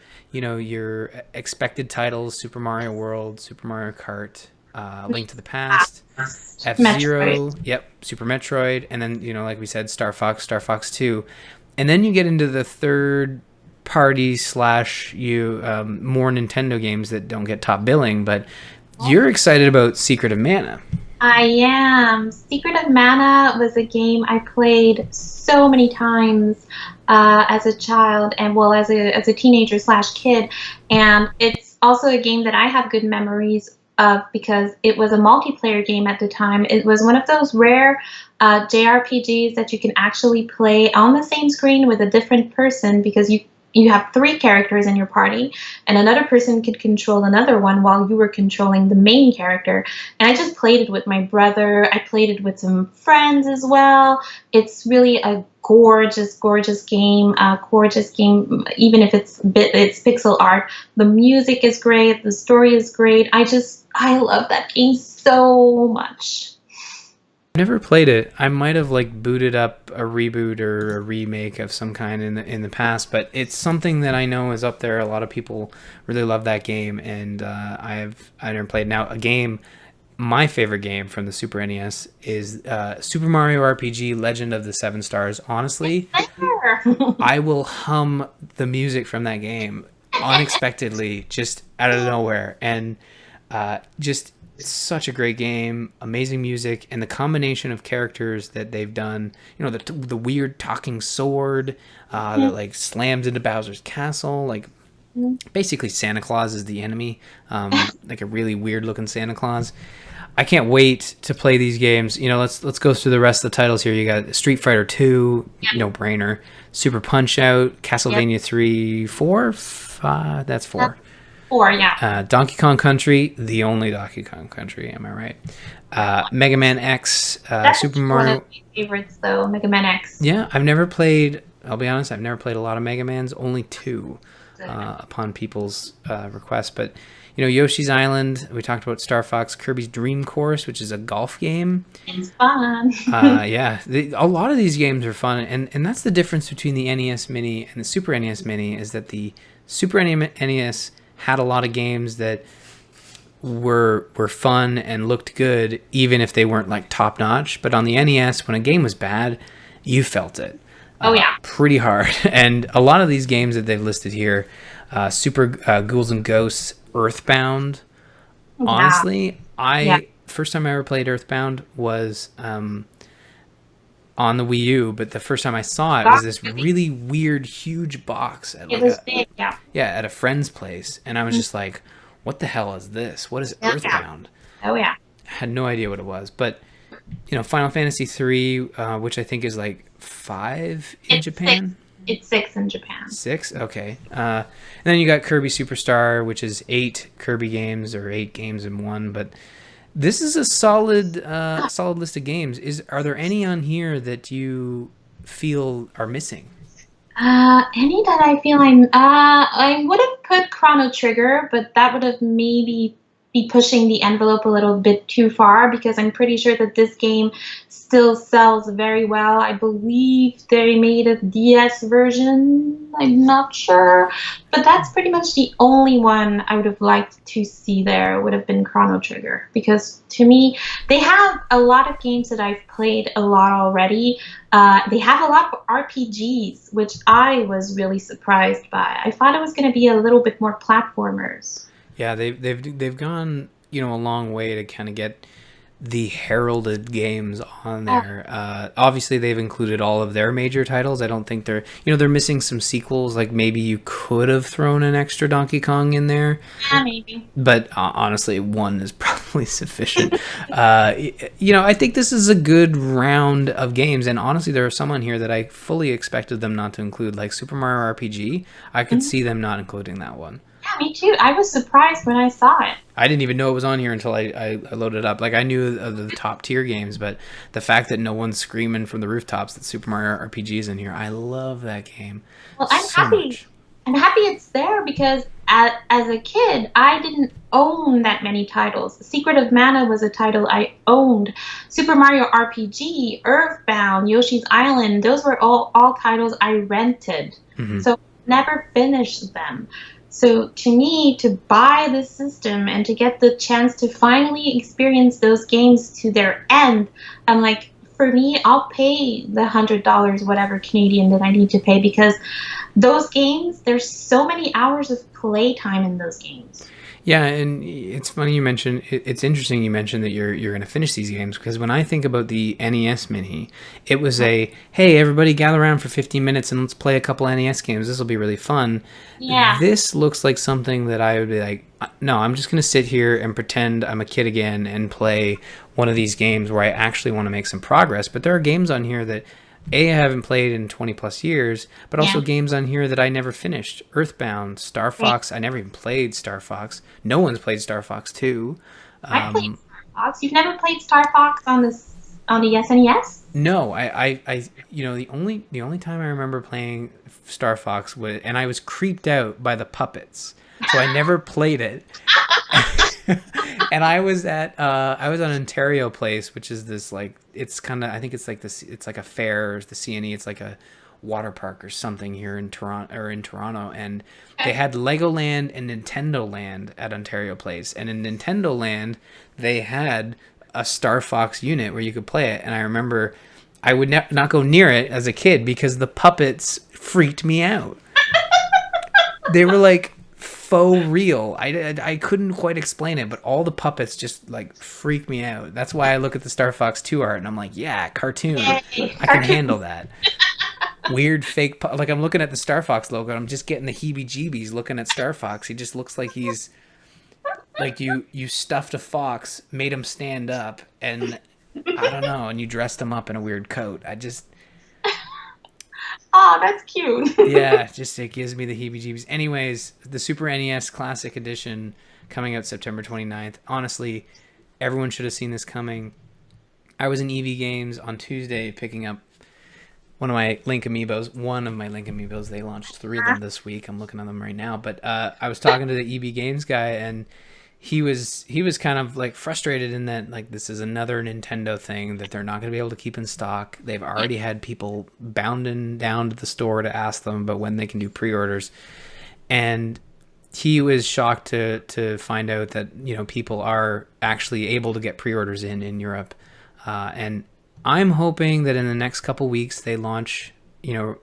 expected titles: Super Mario World, Super Mario Kart, Link to the Past, F-Zero, Super Metroid, and then like we said, Star Fox 2, and then you get into the third party / more Nintendo games that don't get top billing, but you're excited about Secret of Mana. I am. Secret of Mana was a game I played so many times as a child and as a teenager / kid, and it's also a game that I have good memories of because it was a multiplayer game at the time. It was one of those rare JRPGs that you can actually play on the same screen with a different person because you have 3 characters in your party, and another person could control another one while you were controlling the main character. And I just played it with my brother. I played it with some friends as well. It's really a gorgeous game. Even if it's pixel art. The music is great. The story is great. I love that game so much. Never played it. I might have booted up a reboot or a remake of some kind in the past, but it's something that I know is up there. A lot of people really love that game, and I never played. Now, my favorite game from the Super NES is Super Mario RPG Legend of the Seven Stars. Honestly, I will hum the music from that game unexpectedly, just out of nowhere, and It's such a great game, amazing music, and the combination of characters that they've done. You know, the weird talking sword that like slams into Bowser's castle. Like basically, Santa Claus is the enemy. Like a really weird looking Santa Claus. I can't wait to play these games. You know, let's go through the rest of the titles here. You got Street Fighter 2, no brainer. Super Punch Out, Castlevania 3, 4, 5. That's 4. 4, yeah. Donkey Kong Country, the only Donkey Kong Country, am I right? Mega Man X, That's Super one Mario. of my favorites, though, Mega Man X. Yeah, I've never played. I'll be honest, I've never played a lot of Mega Mans. Only 2, upon people's request. But you know, Yoshi's Island. We talked about Star Fox, Kirby's Dream Course, which is a golf game. It's fun. Yeah, a lot of these games are fun, and that's the difference between the NES Mini and the Super NES Mini is that the Super NES had a lot of games that were fun and looked good, even if they weren't like top notch. But on the NES, when a game was bad, you felt it. Oh yeah, pretty hard. And a lot of these games that they've listed here, Super Ghouls and Ghosts, Earthbound. Yeah. Honestly, first time I ever played Earthbound was on the Wii U, but the first time I saw it was this really weird, huge box at it was big, yeah. at a friend's place, and I was just like, "What the hell is this? What is Earthbound?" Oh yeah. Had no idea what it was, but you know, Final Fantasy 3, which I think is like 5 in Japan. 6. It's 6 in Japan. 6, okay. And then you got Kirby Superstar, which is 8 Kirby games or 8 games in one. But this is a solid list of games. Are there any on here that you feel are missing? Any that I feel I would have put Chrono Trigger, but that would have maybe be pushing the envelope a little bit too far because I'm pretty sure that this game still sells very well. I believe they made a DS version. I'm not sure, but that's pretty much the only one I would have liked to see there would have been Chrono Trigger because to me, they have a lot of games that I've played a lot already. They have a lot of RPGs, which I was really surprised by. I thought it was going to be a little bit more platformers. Yeah, they've gone, you know, a long way to kind of get the heralded games on there. Obviously, they've included all of their major titles. I don't think they're missing some sequels. Like maybe you could have thrown an extra Donkey Kong in there. Yeah, maybe. But honestly, 1 is probably sufficient. You know, I think this is a good round of games. And honestly, there are some on here that I fully expected them not to include, like Super Mario RPG. I could see them not including that one. Yeah, me too. I was surprised when I saw it. I didn't even know it was on here until I loaded it up. Like, I knew of the top tier games, but the fact that no one's screaming from the rooftops that Super Mario RPG is in here, I love that game. Well, I'm happy. Much. I'm happy it's there because as a kid, I didn't own that many titles. Secret of Mana was a title I owned. Super Mario RPG, Earthbound, Yoshi's Island, those were all titles I rented. Mm-hmm. So never finished them. So to me, to buy this system and to get the chance to finally experience those games to their end, I'm like, for me, I'll pay the $100, whatever Canadian that I need to pay, because those games, there's so many hours of playtime in those games. Yeah, and it's funny you mentioned, it's interesting you mentioned that you're going to finish these games, because when I think about the NES Mini, it was hey, everybody gather around for 15 minutes and let's play a couple NES games. This will be really fun. Yeah. This looks like something that I would be like, no, I'm just going to sit here and pretend I'm a kid again and play one of these games where I actually want to make some progress. But there are games on here that I haven't played in 20 plus years, but also games on here that I never finished. Earthbound, Star Fox. I never even played Star Fox. No one's played Star Fox 2. I played Star Fox. You've never played Star Fox on the SNES? No, I you know, the only time I remember playing Star Fox was, and I was creeped out by the puppets, so I never played it. And I was at Ontario Place, which is this, like, it's kind of, I think it's like this, it's like a fair, the CNE, it's like a water park or something here in Toronto, and they had Legoland and Nintendo Land at Ontario Place, and in Nintendo Land they had a Star Fox unit where you could play it, and I remember I would not go near it as a kid because the puppets freaked me out. They were like faux real. I couldn't quite explain it, but all the puppets just like freak me out. That's why I look at the Star Fox 2 art and I'm like, yeah, cartoon. Yay, I can handle that. Weird fake like I'm looking at the Star Fox logo and I'm just getting the heebie-jeebies looking at Star Fox. He just looks like he's like you stuffed a fox, made him stand up, and I don't know, and you dressed him up in a weird coat. Oh, that's cute. Yeah, just it gives me the heebie-jeebies. Anyways, the Super NES Classic Edition coming out September 29th. Honestly, everyone should have seen this coming. I was in EV Games on Tuesday picking up one of my Link Amiibos. They launched 3 of them this week. I'm looking at them right now. But I was talking to the EB Games guy, and he was kind of like frustrated in that like this is another Nintendo thing that they're not going to be able to keep in stock. They've already had people bounding down to the store to ask them about when they can do pre-orders, and he was shocked to find out that, you know, people are actually able to get pre-orders in Europe, and I'm hoping that in the next couple weeks they launch, you know,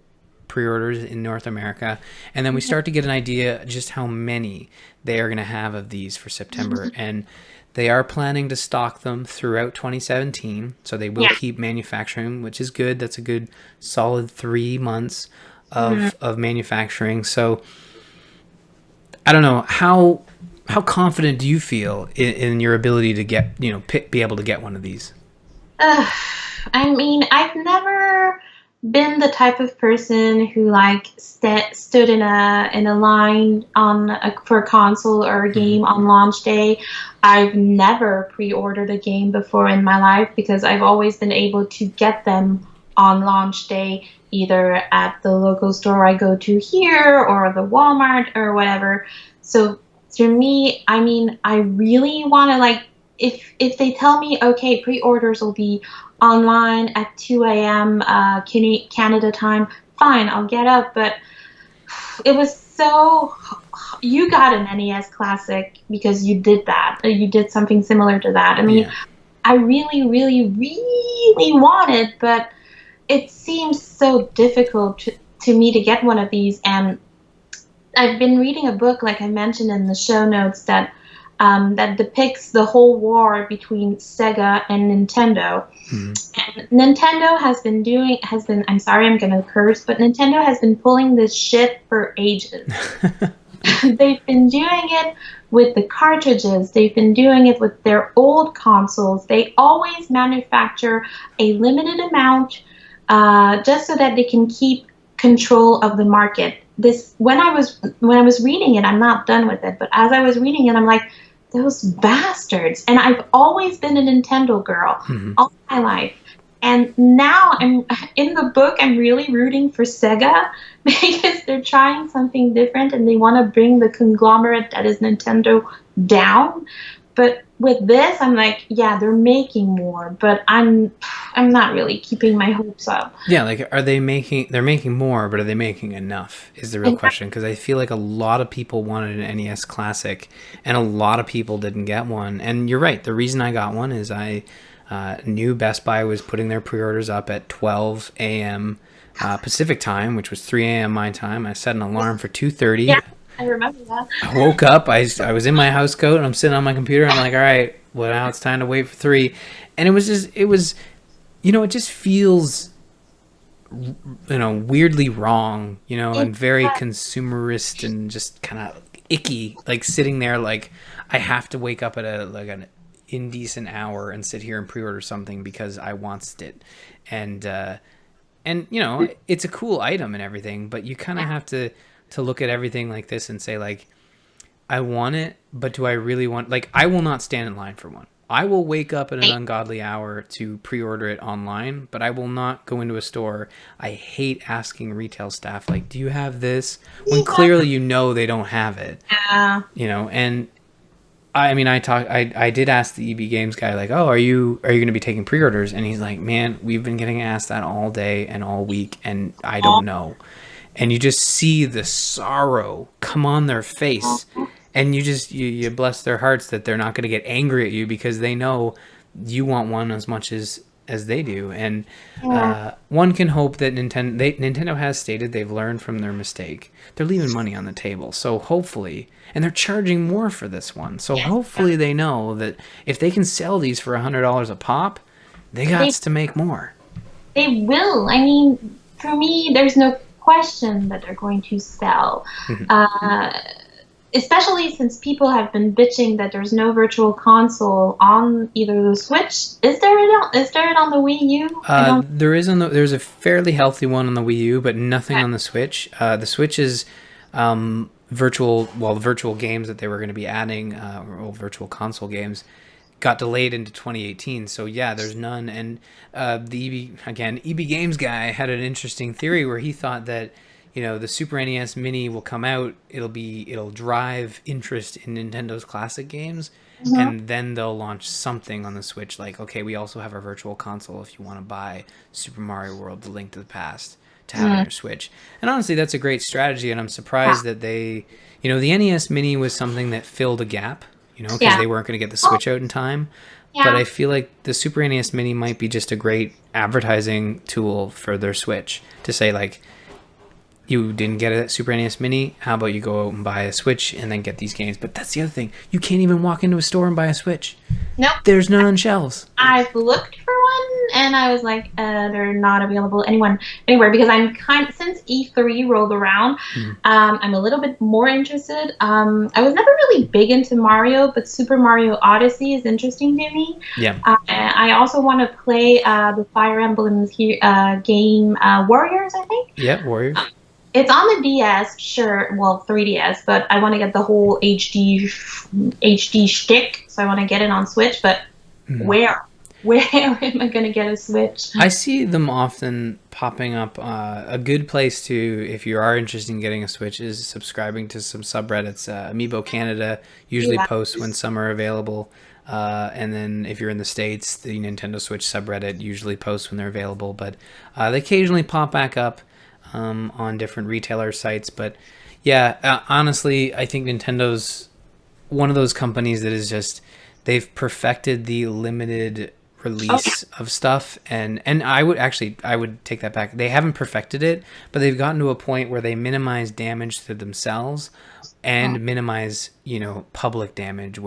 pre-orders in North America, and then we start to get an idea just how many they are going to have of these for September. And they are planning to stock them throughout 2017, so they will keep manufacturing, which is good. That's a good solid 3 months of manufacturing. So I don't know, how confident do you feel in your ability to get, you know, be able to get one of these? I mean, I've never been the type of person who like stood in a line for a console or a game on launch day. I've never pre-ordered a game before in my life because I've always been able to get them on launch day, either at the local store I go to here or the Walmart or whatever. So to me, I mean, I really want to like, if they tell me, okay, pre-orders will be online at 2 a.m. Canada time, fine, I'll get up. But it was so, you got an NES Classic because you did that. You did something similar to that. I mean, I really, really, really want it, but it seems so difficult to me to get one of these. And I've been reading a book, like I mentioned in the show notes, that depicts the whole war between Sega and Nintendo. And Nintendo has been, I'm sorry, I'm going to curse, but Nintendo has been pulling this shit for ages. They've been doing it with the cartridges. They've been doing it with their old consoles. They always manufacture a limited amount just so that they can keep control of the market. When I was reading it, I'm not done with it, but as I was reading it, I'm like, those bastards. And I've always been a Nintendo girl all my life. And now I'm in the book, I'm really rooting for Sega because they're trying something different and they want to bring the conglomerate that is Nintendo down. But with this, I'm like, yeah, they're making more, but I'm not really keeping my hopes up. Yeah, like they're making more, but are they making enough is the real question. Because I feel like a lot of people wanted an NES Classic and a lot of people didn't get one. And you're right, the reason I got one is I knew Best Buy was putting their pre-orders up at 12 a.m. Pacific time, which was 3 a.m. my time. I set an alarm for 2:30. Yeah. I remember that. I woke up, I was in my house coat, and I'm sitting on my computer, and I'm like, all right, well, now it's time to wait for 3. And it was, you know, it just feels, you know, weirdly wrong, you know, and very consumerist and just kind of icky, like sitting there like I have to wake up at an indecent hour and sit here and pre-order something because I wants it. And you know, it's a cool item and everything, but you kind of have to look at everything like this and say, like, I want it, but do I really want, like, I will not stand in line for one. I will wake up at an ungodly hour to pre-order it online, but I will not go into a store. I hate asking retail staff, like, do you have this? When clearly you know they don't have it. You know, and I mean, I did ask the EB Games guy, like, oh, are you going to be taking pre-orders? And he's like, man, we've been getting asked that all day and all week, and I don't know. And you just see the sorrow come on their face, and you bless their hearts that they're not going to get angry at you because they know you want one as much as as they do. And Yeah. one can hope that Nintendo has stated they've learned from their mistake. They're leaving money on the table, so hopefully, and they're charging more for this one. So Yes. hopefully they know that if they can sell these for $100 a pop, they got They to make more. they will. I mean, for me, there's no question that they're going to sell. Especially since people have been bitching that there's no virtual console on either the Switch. Is there it on the Wii U? There's a fairly healthy one on the Wii U, but nothing Okay. on the Switch. The Switch is the virtual games that they were going to be adding, or virtual console games, got delayed into 2018. So yeah, there's none. And EB Games guy had an interesting theory where he thought that the Super NES Mini will come out. It'll drive interest in Nintendo's classic games, and then they'll launch something on the Switch like, okay, we also have our virtual console if you want to buy Super Mario World: The Link to the Past to have on your Switch. And honestly, that's a great strategy, and I'm surprised that the NES Mini was something that filled a gap, because Yeah. they weren't going to get the Switch out in time. Yeah. But I feel like the Super NES Mini might be just a great advertising tool for their Switch to say, like, you didn't get a Super NES Mini, how about you go out and buy a Switch and then get these games? But that's the other thing. You can't even walk into a store and buy a Switch. Nope. There's none on shelves. I've looked for one, and I was like, they're not available anywhere because since E3 rolled around, I'm a little bit more interested. I was never really big into Mario, but Super Mario Odyssey is interesting to me. Yeah. I also want to play the Fire Emblem game Warriors, I think. Yeah, Warriors. It's on the DS, sure. Well, 3DS, but I want to get the whole HD shtick, so I want to get it on Switch. But where am I going to get a Switch? I see them often popping up. A good place to, if you are interested in getting a Switch, is subscribing to some subreddits. Amiibo Canada usually posts when some are available. And then if you're in the States, the Nintendo Switch subreddit usually posts when they're available. But they occasionally pop back up on different retailer sites. But yeah, honestly, I think Nintendo's one of those companies that is just, they've perfected the limited release of stuff, and I would take that back. They haven't perfected it, but they've gotten to a point where they minimize damage to themselves and minimize public damage.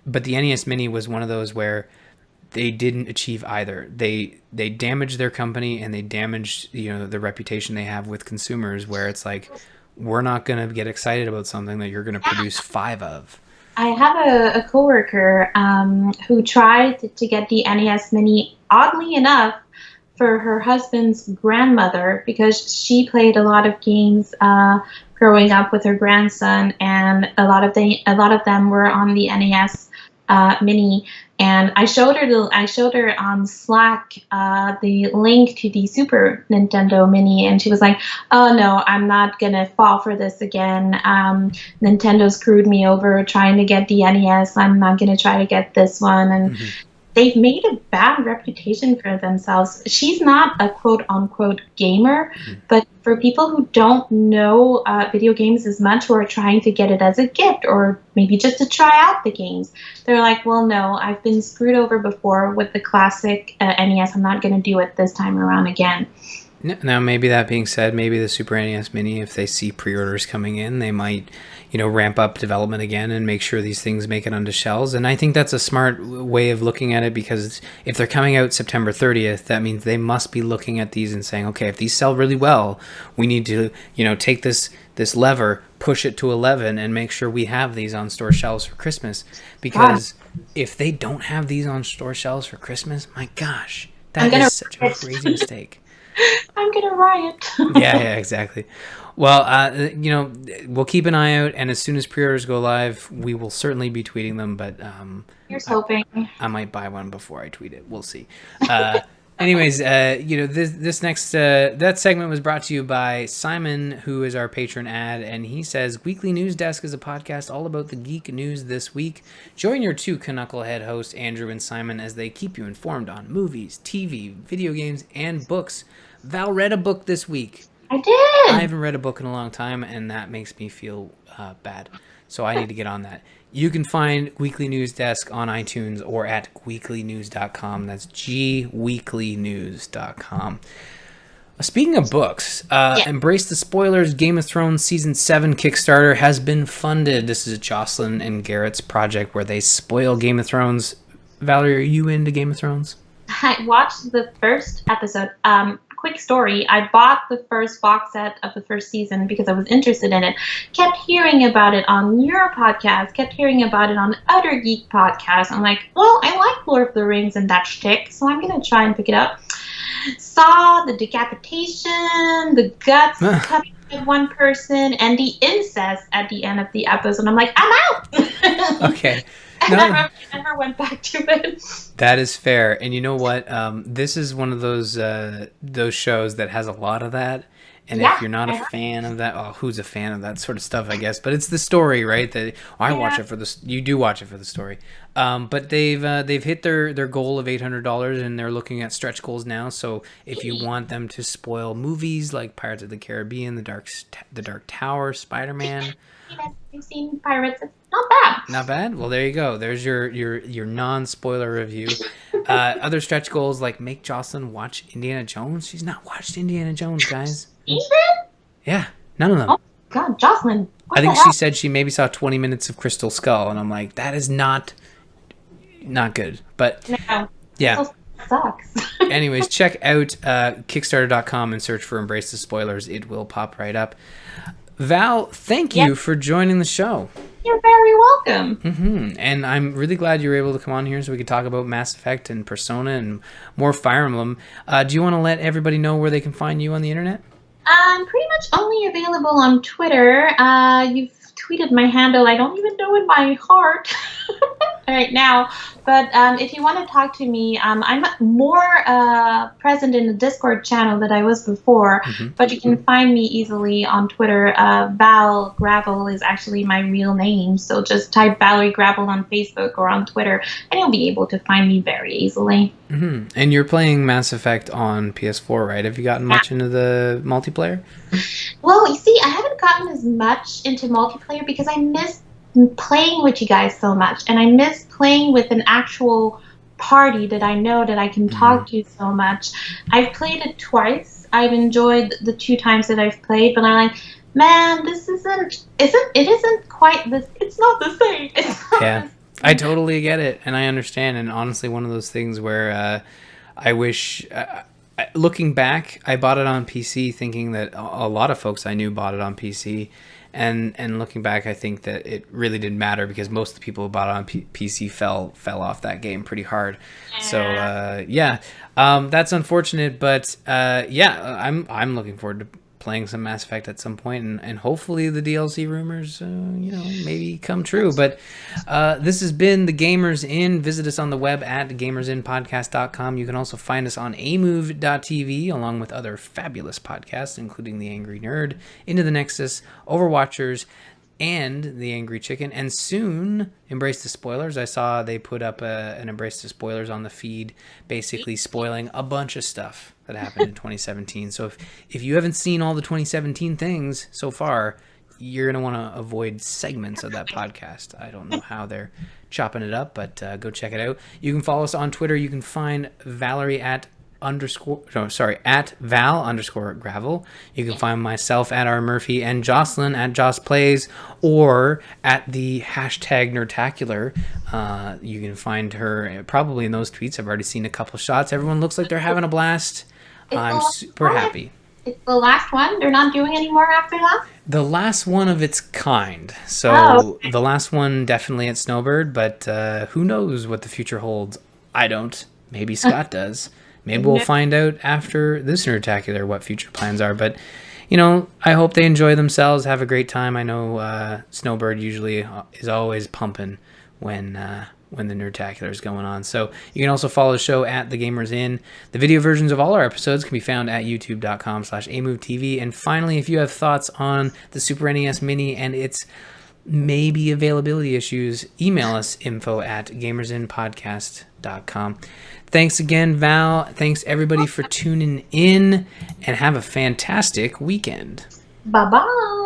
But the NES Mini was one of those where they didn't achieve either. They damaged their company, and they damaged the reputation they have with consumers, where it's like, we're not going to get excited about something that you're going to produce 5 of. I have a coworker who tried to get the NES Mini, oddly enough, for her husband's grandmother, because she played a lot of games growing up with her grandson, and a lot of them were on the NES Mini. And I showed her on Slack the link to the Super Nintendo Mini, and she was like, "Oh no, I'm not gonna fall for this again. Nintendo screwed me over trying to get the NES. I'm not gonna try to get this one." And they've made a bad reputation for themselves. She's not a quote-unquote gamer, but for people who don't know video games as much, or are trying to get it as a gift, or maybe just to try out the games, they're like, well, no, I've been screwed over before with the classic NES. I'm not going to do it this time around again. Now, maybe that being said, maybe the Super NES Mini, if they see pre-orders coming in, they might, ramp up development again and make sure these things make it onto shelves. And I think that's a smart way of looking at it, because if they're coming out September 30th, that means they must be looking at these and saying, okay, if these sell really well, we need to, take this lever, push it to 11, and make sure we have these on store shelves for Christmas. Because if they don't have these on store shelves for Christmas, my gosh, that is such a crazy mistake. I'm gonna riot. yeah, exactly. Well, we'll keep an eye out, and as soon as pre-orders go live, we will certainly be tweeting them. But Here's hoping. I might buy one before I tweet it. We'll see. Anyways, this next that segment was brought to you by Simon, who is our patron ad, and he says, Weekly News Desk is a podcast all about the geek news this week. Join your two knucklehead hosts, Andrew and Simon, as they keep you informed on movies, TV, video games, and books. Val read a book this week. I did. I haven't read a book in a long time, and that makes me feel bad. So I need to get on that. You can find Weekly News Desk on iTunes or at weeklynews.com. That's gweeklynews.com. Speaking of books, Embrace the Spoilers Game of Thrones Season 7 Kickstarter has been funded. This is Jocelyn and Garrett's project where they spoil Game of Thrones. Valerie, are you into Game of Thrones? I watched the first episode. Quick story, I bought the first box set of the first season because I was interested in it. Kept hearing about it on your podcast, kept hearing about it on other geek podcasts. I'm like, well, I like Lord of the Rings and that shtick, so I'm going to try and pick it up. Saw the decapitation, the guts coming at one person, and the incest at the end of the episode. I'm like, I'm out! Okay. I never went back to it. That is fair. And you know what? This is one of those shows that has a lot of that. And if you're not a fan of that, who's a fan of that sort of stuff, I guess. But it's the story, right? That watch it for the. You do watch it for the story. But they've hit their goal of $800, and they're looking at stretch goals now. So if you want them to spoil movies like Pirates of the Caribbean, The Dark Tower, Spider-Man. You've seen Pirates. It's not bad. Not bad? Well, there you go. There's your non-spoiler review. Other stretch goals like make Jocelyn watch Indiana Jones. She's not watched Indiana Jones, guys. Even? Yeah, none of them. Oh, God, Jocelyn. I think she said she maybe saw 20 minutes of Crystal Skull, and I'm like, that is not good. But no, yeah. Crystal sucks. Anyways, check out Kickstarter.com and search for Embrace the Spoilers. It will pop right up. Val, thank you for joining the show. You're very welcome. Mm-hmm. And I'm really glad you were able to come on here so we could talk about Mass Effect and Persona and more Fire Emblem. Do you want to let everybody know where they can find you on the internet? I'm pretty much only available on Twitter. You've tweeted my handle. I don't even know in my heart right now. But if you want to talk to me, I'm more present in the Discord channel than I was before. Mm-hmm. But you can find me easily on Twitter. Val Gravel is actually my real name. So just type Valerie Gravel on Facebook or on Twitter, and you'll be able to find me very easily. Mm-hmm. And you're playing Mass Effect on PS4, right? Have you gotten much into the multiplayer? Well, you see, I haven't gotten as much into multiplayer because I miss playing with you guys so much, and I miss playing with an actual party that I know that I can talk to so much. I've played it twice. I've enjoyed the 2 times that I've played, but I'm like, man, this isn't quite this. It's not the same. It's not the same. I totally get it, and I understand. And honestly, one of those things where I wish. Looking back, I bought it on PC thinking that a lot of folks I knew bought it on PC. And looking back, I think that it really didn't matter because most of the people who bought it on PC fell off that game pretty hard. Yeah. So, that's unfortunate. But, I'm looking forward to playing some Mass Effect at some point, and hopefully the DLC rumors, maybe come true. But this has been The Gamers In. Visit us on the web at gamersinpodcast.com. You can also find us on amove.tv along with other fabulous podcasts, including The Angry Nerd, Into the Nexus, Overwatchers, and The Angry Chicken, and soon Embrace the Spoilers. I saw they put up an Embrace the Spoilers on the feed, basically spoiling a bunch of stuff that happened in 2017. So if you haven't seen all the 2017 things so far, you're going to want to avoid segments of that podcast. I don't know how they're chopping it up, but go check it out. You can follow us on Twitter. You can find Valerie at Val_Gravel. You can find myself at R Murphy and Jocelyn at Joss Plays or at the hashtag Nerdtacular. You can find her probably in those tweets. I've already seen a couple shots. Everyone looks like they're having a blast. I'm super happy. It's the last one? They're not doing any more after that? The last one of its kind. So the last one definitely at Snowbird, but who knows what the future holds? I don't. Maybe Scott does. Maybe we'll find out after this Nerdtacular what future plans are. But, I hope they enjoy themselves, have a great time. I know Snowbird usually is always pumping when the Nerdtacular is going on. So you can also follow the show at The Gamers In. The video versions of all our episodes can be found at youtube.com/amovetv. And finally, if you have thoughts on the Super NES Mini and its maybe availability issues, email us info@gamersinpodcast.com. Thanks again, Val. Thanks everybody for tuning in, and have a fantastic weekend. Bye-bye.